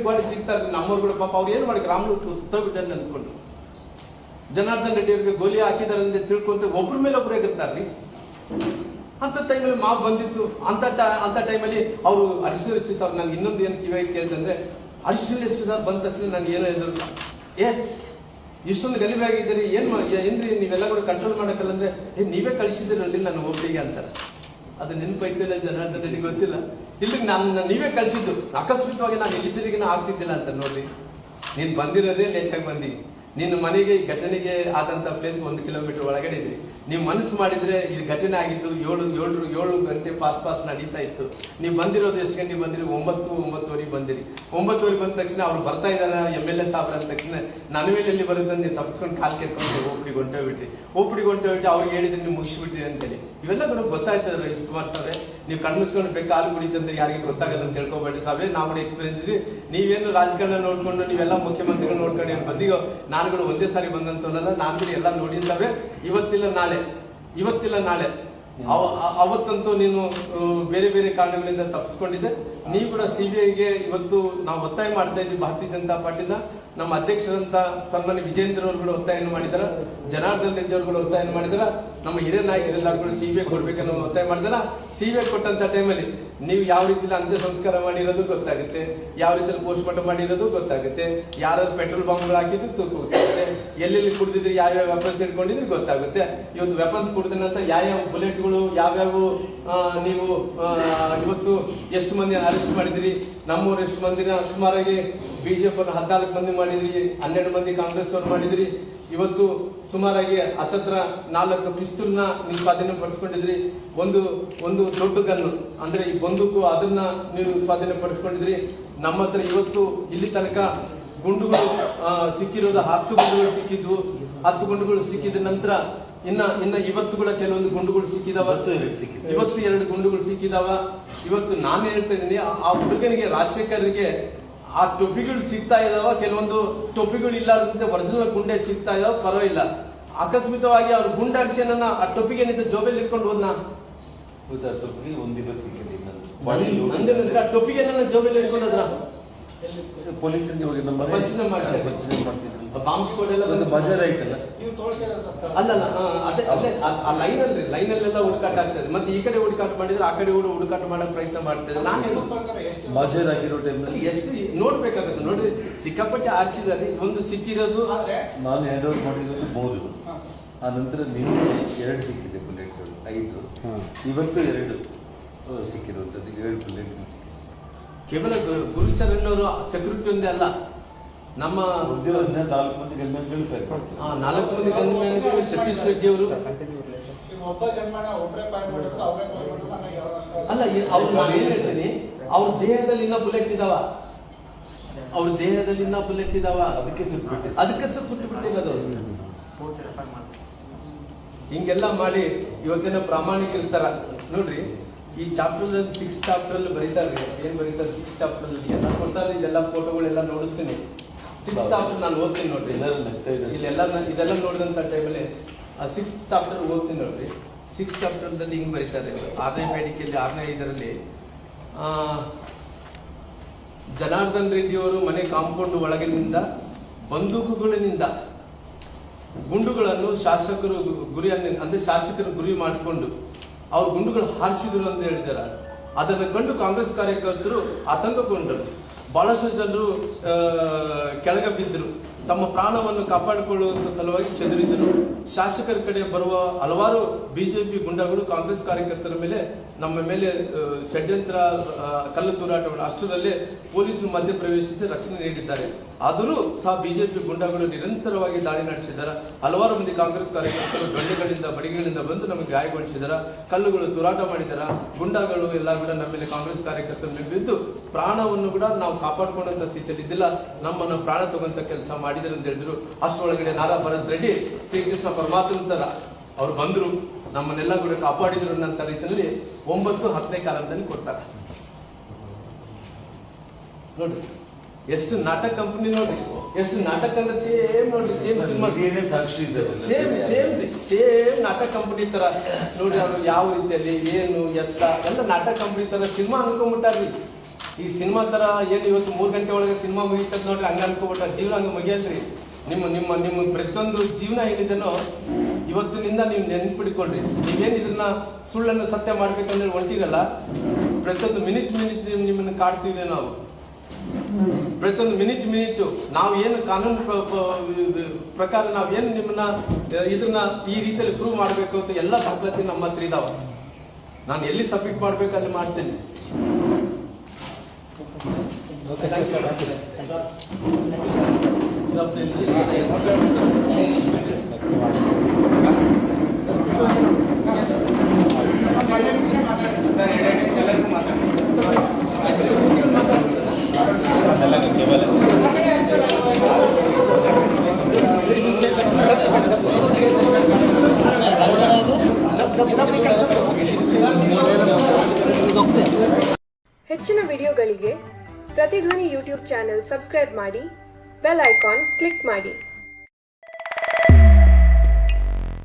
ಗಾಡಿ ಸಿಗ್ತಾರೆ. ನಮ್ಮವ್ರು ಕೂಡ ಪಾಪ ಅವ್ರು ಏನ್ ಮಾಡಿ ರಾಮ್ಲೂರ್ ಸುತ್ತೋಗ್ಬಿಟ್ಟೆ ಅಂದ್ಕೊಂಡು ಜನಾರ್ದನ್ ರೆಡ್ಡಿ ಅವರಿಗೆ ಗೋಲಿ ಹಾಕಿದಾರೆ ಅಂತ ತಿಳ್ಕೊಂತ ಒಬ್ರ ಮೇಲೆ ಒಬ್ರು ಎಗಿರ್ತಾರ್ರಿ. ಅಂತ ಟೈಮಲ್ಲಿ ಮಾವು ಬಂದಿತ್ತು. ಅಂತ ಟೈಮಲ್ಲಿ ಅವರು ಅಡಿಷನಲ್ ಎಸ್ ಪಿ ಸರ್ ನನ್ಗೆ ಇನ್ನೊಂದು ಏನು ಕಿವಿಯಾಗಿ ಕೇಳ್ತಂದ್ರೆ, ಅಡಿಷನಲ್ ಎಸ್ ಪಿ ಸರ್ ಬಂದ ತಕ್ಷಣ ನನ್ಗೆ ಏನೋ ಹೇಳಿದ್ರು, ಇಷ್ಟೊಂದು ಗಲೀಬಾಗಿದ್ದೀರಿ, ಏನ್ರಿ ನೀವೆಲ್ಲ ಕೂಡ ಕಂಟ್ರೋಲ್ ಮಾಡಕ್ಕಲ್ಲ ಅಂದ್ರೆ ನೀವೇ ಕಳಿಸಿದಿರಲ್ಲಿ ನನ್ನ ಒಬ್ಬರಿಗೆ ಅಂತಾರೆ. ಅದು ನೆನಪೈತಿಲ್ಲ ಜನಾರ್ದನ್ ರೆಡ್ಡಿ ಗೊತ್ತಿಲ್ಲ. ಇಲ್ಲಿಗೆ ನೀವೇ ಕಳಿಸಿದ್ದು, ಅಕಸ್ಮಿತವಾಗಿ ನಾನು ಎಲ್ಲಿದ್ದರಿಗೆ ಆಗ್ತಿದ್ದಿಲ್ಲ ಅಂತ ನೋಡ್ರಿ. ನೀನ್ ಬಂದಿರೋದೇ ಲೇಟಾಗಿ ಬಂದಿ. ನಿನ್ನ ಮನೆಗೆ ಘಟನೆಗೆ ಆದಂತ ಪ್ಲೇಸ್ 1 ಕಿಲೋಮೀಟರ್ ಒಳಗಡೆ ಇದ್ರಿ. ನೀವು ಮನಸ್ಸು ಮಾಡಿದ್ರೆ ಇದು ಘಟನೆ ಆಗಿದ್ದು 7 ಗಂಟೆ ಪಾಸ್ ನಡೀತಾ ಇತ್ತು. ನೀವು ಬಂದಿರೋದು ಎಷ್ಟು ಗಂಟೆಗೆ ಬಂದಿರಿ? 9-9:30 ಬಂದಿರಿ. 9:30 ಬಂದ ತಕ್ಷಣ ಅವ್ರು ಬರ್ತಾ ಇದಾರ MLA ಸಾಬ್ರ ಅಂದ ತಕ್ಷಣ ನನ್ನ ಮೇಲೆ ಎಲ್ಲಿ ಬರುತ್ತೆ ನೀವು ತಪ್ಪಿಸ್ಕೊಂಡು ಕಾಲ್ ಕೆರ್ಕೊಂಡು ಒಪ್ಪಿಗೆ ಹೊಂಟೋಗ್ಬಿಟ್ರಿ. ಅವ್ರಿಗೆ ಹೇಳಿದ್ರೆ ನೀವು ಮುಗಿಸ್ಬಿಟ್ರಿ ಅಂತೇಳಿ. ಇವೆಲ್ಲ ಕೂಡ ಗೊತ್ತಾಯ್ತದ ರಮೇಶ್ ಕುಮಾರ್ ಸಾಬ್ರೆ. ನೀವು ಕಣ್ಮುಚ್ಕೊಂಡು ಬೇಕು ಹಾಲು ಕುಡಿತಂದ್ರೆ ಯಾರಿಗೆ ಗೊತ್ತಾಗಲ್ಲ ಅಂತ ತಿಳ್ಕೊಬೇಡಿ ಸಾಬ್ರೆ. ನಾವು ಕೂಡ ಎಕ್ಸ್ಪೀರಿಯನ್ಸ್ ಇದ್ವಿ. ನೀವೇನು ರಾಜಕಾರಣ ನೋಡ್ಕೊಂಡು ನೀವೆಲ್ಲ ಮುಖ್ಯಮಂತ್ರಿಗಳು ನೋಡ್ಕೊಂಡು ಬಂದಿಗೋ, ನಾನು ಕೂಡ ಒಂದೇ ಸಾರಿ ಬಂದಂತವಲ್ಲ, ನಾನು ಕೂಡ ಎಲ್ಲ ನೋಡಿದ್ದಾವೆ. ಇವತ್ತಿಲ್ಲ ನಾಳೆ ಅವತ್ತಂತೂ ನೀನು ಬೇರೆ ಬೇರೆ ಕಾರಣಗಳಿಂದ ತಪ್ಪಿಸ್ಕೊಂಡಿದ್ದೆ. ನೀವು ಕೂಡ CBIಗೆ ಇವತ್ತು ನಾವು ಒತ್ತಾಯ ಮಾಡ್ತಾ ಇದ್ವಿ. ಭಾರತೀಯ ಜನತಾ ಪಾರ್ಟಿನ ನಮ್ಮ ಅಧ್ಯಕ್ಷರಂತ ಸನ್ಮಾನ್ಯ ವಿಜೇಂದ್ರ ಅವರು ಕೂಡ ಒತ್ತಾಯ ಮಾಡಿದಾರ, ಜನಾರ್ದನ್ ರೆಡ್ಡಿ ಅವರು ಕೂಡ ಒತ್ತಾಯ ಮಾಡಿದಾರ, ನಮ್ಮ ಹಿರಿಯ ನಾಯಕರೆಲ್ಲರೂ ಕೂಡ CBI ಕೊಡ್ಬೇಕನ್ನೋ ಒತ್ತಾಯ ಮಾಡಿದಾರ. CBI ಕೊಟ್ಟಂತ ಟೈಮಲ್ಲಿ ನೀವು ಯಾವ ರೀತಿಯಲ್ಲಿ ಅಂತ್ಯ ಸಂಸ್ಕಾರ ಮಾಡಿರೋದು ಗೊತ್ತಾಗುತ್ತೆ, ಯಾವ ರೀತಿಯಲ್ಲಿ ಪೋಸ್ಟ್ ಮಾರ್ಟಮ್ ಮಾಡಿರೋದು ಗೊತ್ತಾಗುತ್ತೆ, ಯಾರು ಪೆಟ್ರೋಲ್ ಬಾಂಬ್ಗಳು ಹಾಕಿದ್ದು ಗೊತ್ತಾಗುತ್ತೆ, ಎಲ್ಲೆಲ್ಲಿ ಕುಡಿದಿದ್ರಿ, ಯಾವ್ಯಾವ ವೆಪನ್ಸ್ ಇಟ್ಕೊಂಡಿದ್ರಿ ಗೊತ್ತಾಗುತ್ತೆ. ಇವತ್ತು ವೆಪನ್ಸ್ ಕುಡಿದಂತ ಯಾವ್ಯಾವ ಬುಲೆಟ್ಗಳು, ಯಾವ್ಯಾವ ನೀವು ಇವತ್ತು ಎಷ್ಟು ಮಂದಿ ಅರೆಸ್ಟ್ ಮಾಡಿದ್ರಿ, ನಮ್ಮೂರು ಎಷ್ಟು ಮಂದಿನ ಸುಮಾರಾಗಿ ಬಿಜೆಪಿ 14 ಮಂದಿ ಮಾಡಿದ್ರಿ, 12 ಮಂದಿ ಕಾಂಗ್ರೆಸ್ ಅವರು ಮಾಡಿದ್ರಿ. ಇವತ್ತು ಸುಮಾರಾಗಿ ಹತ್ತತ್ರ 4 ಪಿಸ್ತೂಲ್ನ ನೀವು ಸ್ವಾಧೀನ ಪಡಿಸ್ಕೊಂಡಿದ್ರಿ. ಒಂದು ದೊಡ್ಡ ಗನ್ನು ಅಂದ್ರೆ ಈ ಬಂದೂಕು ಅದನ್ನ ನೀವು ಸ್ವಾಧೀನ ಪಡಿಸ್ಕೊಂಡಿದ್ರಿ. ನಮ್ಮ ಹತ್ರ ಇವತ್ತು ಇಲ್ಲಿ ತನಕ ಗುಂಡುಗಳು ಸಿಕ್ಕಿರೋದು 10 ಗುಂಡುಗಳು ಸಿಕ್ಕಿದ್ವು. 10 ಗುಂಡುಗಳು ಸಿಕ್ಕಿದ ನಂತರ ಇನ್ನ ಇವತ್ತು ಕೂಡ ಕೆಲವೊಂದು ಗುಂಡುಗಳು ಸಿಕ್ಕಿದಾವ. ಇವತ್ತು 2 ಗುಂಡುಗಳು ಸಿಕ್ಕಿದಾವ. ಇವತ್ತು ನಾನು ಹೇಳ್ತಾ ಇದ್ದೀನಿ, ಆ ಹುಡುಗನಿಗೆ ರಾಜಶೇಖರ್ಗೆ ಆ ಟೊಪಿಗಳು ಸಿಗ್ತಾ ಇದಾವ, ಕೆಲವೊಂದು ಟೊಪಿಗಳು ಇಲ್ಲ ಒರಿಜಿನಲ್ ಗುಂಡೆ ಸಿಗ್ತಾ ಇದಾವ, ಪರವಾಗಿಲ್ಲ. ಅಕಸ್ಮಿತವಾಗಿ ಅವ್ರ ಗುಂಡಾರ್ಸಿಯನ್ನ ಆ ಟೊಪಿಗೆ ಏನಿದೆ ಜೋಬೆಲ್ ಇಟ್ಕೊಂಡು ಹೋದ್ನ ನಂದೇನಂದ್ರೆ ಆ ಟೊಪಿಗೆ ಜೋಬೆಲ್ ಇಟ್ಕೊಂಡದ್ರ ಬಾಂಬ್ ಸ್ಕ್ವಾಡ್ ಎಲ್ಲ ಅಲ್ಲಲ್ಲ ಲೈನಲ್ಲೆಲ್ಲ ಹುಡುಕಾಟ ಆಗ್ತದೆ. ಮತ್ತೆ ಈ ಕಡೆ ಹುಡುಕಾಟ ಮಾಡಿದ್ರೆ ಆ ಕಡೆ ಹುಡುಕಾಟ ಮಾಡಕ್ ಪ್ರಯತ್ನ ಮಾಡ್ತದೆ. ನಾನೇನು ಎಷ್ಟು ನೋಡ್ಬೇಕಾಗತ್ತೆ ನೋಡ್ರಿ, ಸಿಕ್ಕಾಪಟ್ಟೆ ಆರಿಸಿದಾರೆ. ಒಂದು ಸಿಕ್ಕಿರೋದು ನಾನು ಹ್ಯಾಂಡ್ ಓವರ್ ಮಾಡಿರೋದು 3, ಆ ನಂತರ ನಿನ್ನೆ 2 ಸಿಕ್ಕಿದೆ ಬುಲೆಟ್ಗಳು, 5. ಇವತ್ತು 2 ಸಿಕ್ಕಿರುವಂತದ್ದು, 7 ಬುಲೆಟ್. ಕೇವಲ ಗುರುಚರಣ್ ಅವರು ಸೆಕ್ಯೂರಿಟಿ ಒಂದೇ ಅಲ್ಲ, ನಮ್ಮ 4 ಮಂದಿ ಗನ್ಮ್ಯಾನ್ಗಳು ಫೈರ್ ಮಾಡ್ತಾರೆ. 4 ಮಂದಿ ಗನ್ಮ್ಯಾನ್ಗಳು ಸತೀಶ್ ರೆಡ್ಡಿ ಅವರು ಅಲ್ಲ. ಅವ್ರು ನಾವೇನ್ ಹೇಳ್ತೀನಿ, ಅವ್ರ ದೇಹದಲ್ಲಿ ಇನ್ನ ಬುಲೆಟ್ ಇದಾವ, ಅದಕ್ಕೆ ಸುಟ್ಟು ಬಿಟ್ಟಿರೋದು. ಹಿಂಗೆಲ್ಲ ಮಾಡಿ ಇವತ್ತಿನ ಪ್ರಾಮಾಣಿಕರಿರ್ತಾರ ನೋಡ್ರಿ. ಈ ಚಾಪ್ಟರ್ 6 ಚಾಪ್ಟರ್ ಅಲ್ಲಿ ಬರೀತಾರೆ, ಏನ್ ಬರೀತಾರೆ 6 ಚಾಪ್ಟರ್ ಅಲ್ಲಿ ಎಲ್ಲ ಕೊಡ್ತಾರೆ. ಇದೆಲ್ಲ ಫೋಟೋಗಳೆಲ್ಲ ನೋಡಿಸ್ತೀನಿ. 6 ಚಾಪ್ಟರ್ ನಾನು ಓದ್ತೀನಿ ನೋಡ್ರಿ. ಇದೆಲ್ಲ ನೋಡಿದಂತ ಟೈಮಲ್ಲಿ ಆ 6 ಚಾಪ್ಟರ್ ಓದ್ತೀನಿ ನೋಡ್ರಿ. 6 ಚಾಪ್ಟರ್ ದಲ್ಲಿ ಹಿಂಗ್ ಬರೀತಾರೆ. 6ನೇ ಬೇಡಿಕೆಯಲ್ಲಿ 6ನೇ ಇದರಲ್ಲಿ ಜನಾರ್ದನ್ ರೆಡ್ಡಿ ಅವರು ಮನೆ ಕಾಂಪೌಂಡ್ ಒಳಗಿನಿಂದ ಬಂದೂಕುಗಳಿನಿಂದ ಗುಂಡುಗಳನ್ನು ಶಾಸಕರು ಗುರಿ ಮಾಡಿಕೊಂಡು ಅವ್ರ ಗುಂಡುಗಳು ಹಾರಿಸಿದ್ರು ಅಂತ ಹೇಳಿದಾರೆ. ಅದನ್ನು ಕಂಡು ಕಾಂಗ್ರೆಸ್ ಕಾರ್ಯಕರ್ತರು ಆತಂಕಗೊಂಡರು. ಬಹಳಷ್ಟು ಜನರು ಕೆಳಗೆ ಬಿದ್ದರು. ತಮ್ಮ ಪ್ರಾಣವನ್ನು ಕಾಪಾಡಿಕೊಳ್ಳುವ ಸಲುವಾಗಿ ಚದುರಿದರು. ಶಾಸಕರ ಕಡೆ ಬರುವ ಹಲವಾರು ಬಿಜೆಪಿ ಗುಂಡಗಳು ಕಾಂಗ್ರೆಸ್ ಕಾರ್ಯಕರ್ತರ ಮೇಲೆ ನಮ್ಮ ಮೇಲೆ ಷಡ್ಯಂತ್ರ ಕಲ್ಲು ತೂರಾಟವನ್ನು ಅಷ್ಟರಲ್ಲೇ ಪೊಲೀಸರು ಮಧ್ಯಪ್ರವೇಶಿಸಿ ರಕ್ಷಣೆ ನೀಡಿದ್ದಾರೆ. ಆದರೂ ಸಹ ಬಿಜೆಪಿ ಗುಂಡಗಳು ನಿರಂತರವಾಗಿ ದಾಳಿ ನಡೆಸಿದ್ದಾರೆ. ಹಲವಾರು ಮಂದಿ ಕಾಂಗ್ರೆಸ್ ಕಾರ್ಯಕರ್ತರು ಡೊಳ್ಳೆಗಳಿಂದ ಬಡಿಗಳಿಂದ ಬಂದು ನಮಗೆ ಗಾಯಗೊಳಿಸಿದ್ದಾರೆ. ಕಲ್ಲುಗಳು ತೂರಾಟ ಮಾಡಿದ್ದಾರೆ. ಗುಂಡಗಳು ಎಲ್ಲ ಕೂಡ ನಮ್ಮ ಮೇಲೆ ಕಾಂಗ್ರೆಸ್ ಕಾರ್ಯಕರ್ತರ ಮೇಲೆ ಬಿದ್ದು ಪ್ರಾಣವನ್ನು ಕೂಡ ನಾವು ಕಾಪಾಡಿಕೊಂಡಂತ ಸ್ಥಿತಿಯಲ್ಲಿ ಇದ್ದಿಲ್ಲ. ನಮ್ಮನ್ನು ಪ್ರಾಣ ತಗೊಂತ ಕೆಲಸ ಮಾಡಿದ್ರು ಅಂತ ಹೇಳಿದ್ರು. ಅಷ್ಟರೊಳಗಡೆ ನಾರಾ ಭರತ್ ರೆಡ್ಡಿ ಶ್ರೀಕೃಷ್ಣ ಪರಮಾತ್ಮ ತರ ಅವ್ರು ಬಂದ್ರು, ನಮ್ಮನ್ನೆಲ್ಲ ಕೂಡ ಕಾಪಾಡಿದ್ರು ಅನ್ನೋ ರೀತಿಯಲ್ಲಿ 9:10 ಕಾಲದಲ್ಲಿ ಕೊಡ್ತಾರೆ. ನೋಡ್ರಿ ಎಷ್ಟು ನಾಟಕ ಕಂಪನಿ, ನೋಡ್ರಿ ಎಷ್ಟು ನಾಟಕ ಅಂದ್ರೆ ಸೇಮ್ ನೋಡ್ರಿ, ಸೇಮ್ ಸಿನಿಮಾ ಸಾಕ್ಷಿ ಸೇಮ್ ನಾಟಕ ಕಂಪನಿ ತರ ನೋಡ್ರಿ. ಅವ್ರು ಯಾವ ರೀತಿಯಲ್ಲಿ ಏನು ಎತ್ತ ಎಲ್ಲ ನಾಟಕ ಕಂಪನಿ ತರ ಸಿನಿಮಾ ಅನ್ಕೊಂಡ್ಬಿಟ್ಟಾರ್ರಿ. ಈ ಸಿನಿಮಾ ತರ ಏನು ಇವತ್ತು 3 ಗಂಟೆ ಒಳಗೆ ಸಿನಿಮಾ ಮುಗಿತದ ನೋಡ್ರಿ, ಹಂಗ ಅನ್ಕೊಂಡ್ಬಿಟ್ಟಾರ. ಜೀವನ ಹಂಗ ಮುಗಿಯಲ್ರಿ. ನಿಮ್ಮ ಪ್ರತಿಯೊಂದು ಜೀವನ ಏನಿದೆನೋ ಇವತ್ತಿನಿಂದ ನೀವು ನೆನ್ಪಿಡ್ಕೊಳ್ರಿ. ನೀವೇನ್ ಇದನ್ನ ಸುಳ್ಳನ್ನು ಸತ್ಯ ಮಾಡ್ಬೇಕಂದ್ರೆ ಹೊಂಟಿರಲ್ಲ, ಪ್ರತಿಯೊಂದು ಮಿನಿಟ್ ನಿಮ್ಮನ್ನು ಕಾಡ್ತೀವಿ ನಾವು. ಪ್ರತಿಯೊಂದು ಮಿನಿಟ್ ನಾವು ಏನು ಕಾನೂನು ಪ್ರಕಾರ ನಾವೇನು ನಿಮ್ಮನ್ನ ಇದನ್ನ ಈ ರೀತಿಯಲ್ಲಿ ಪ್ರೂವ್ ಮಾಡ್ಬೇಕು ಅಂತ ಎಲ್ಲ ದಾಖಲಾತಿ ನಮ್ಮ ಹತ್ರ ಇದಾವ. ನಾನು ಎಲ್ಲಿ ಸಬ್ಮಿಟ್ ಮಾಡ್ಬೇಕು ಅಲ್ಲಿ ಮಾಡ್ತೇನೆ. ಹೆಚ್ಚಿನ ವಿಡಿಯೋಗಳಿಗೆ ಪ್ರತಿಧ್ವನಿ ಯೂಟ್ಯೂಬ್ ಚಾನೆಲ್ ಸಬ್ಸ್ಕ್ರೈಬ್ ಮಾಡಿ, ಬೆಲ್ ಐಕಾನ್ ಕ್ಲಿಕ್ ಮಾಡಿ.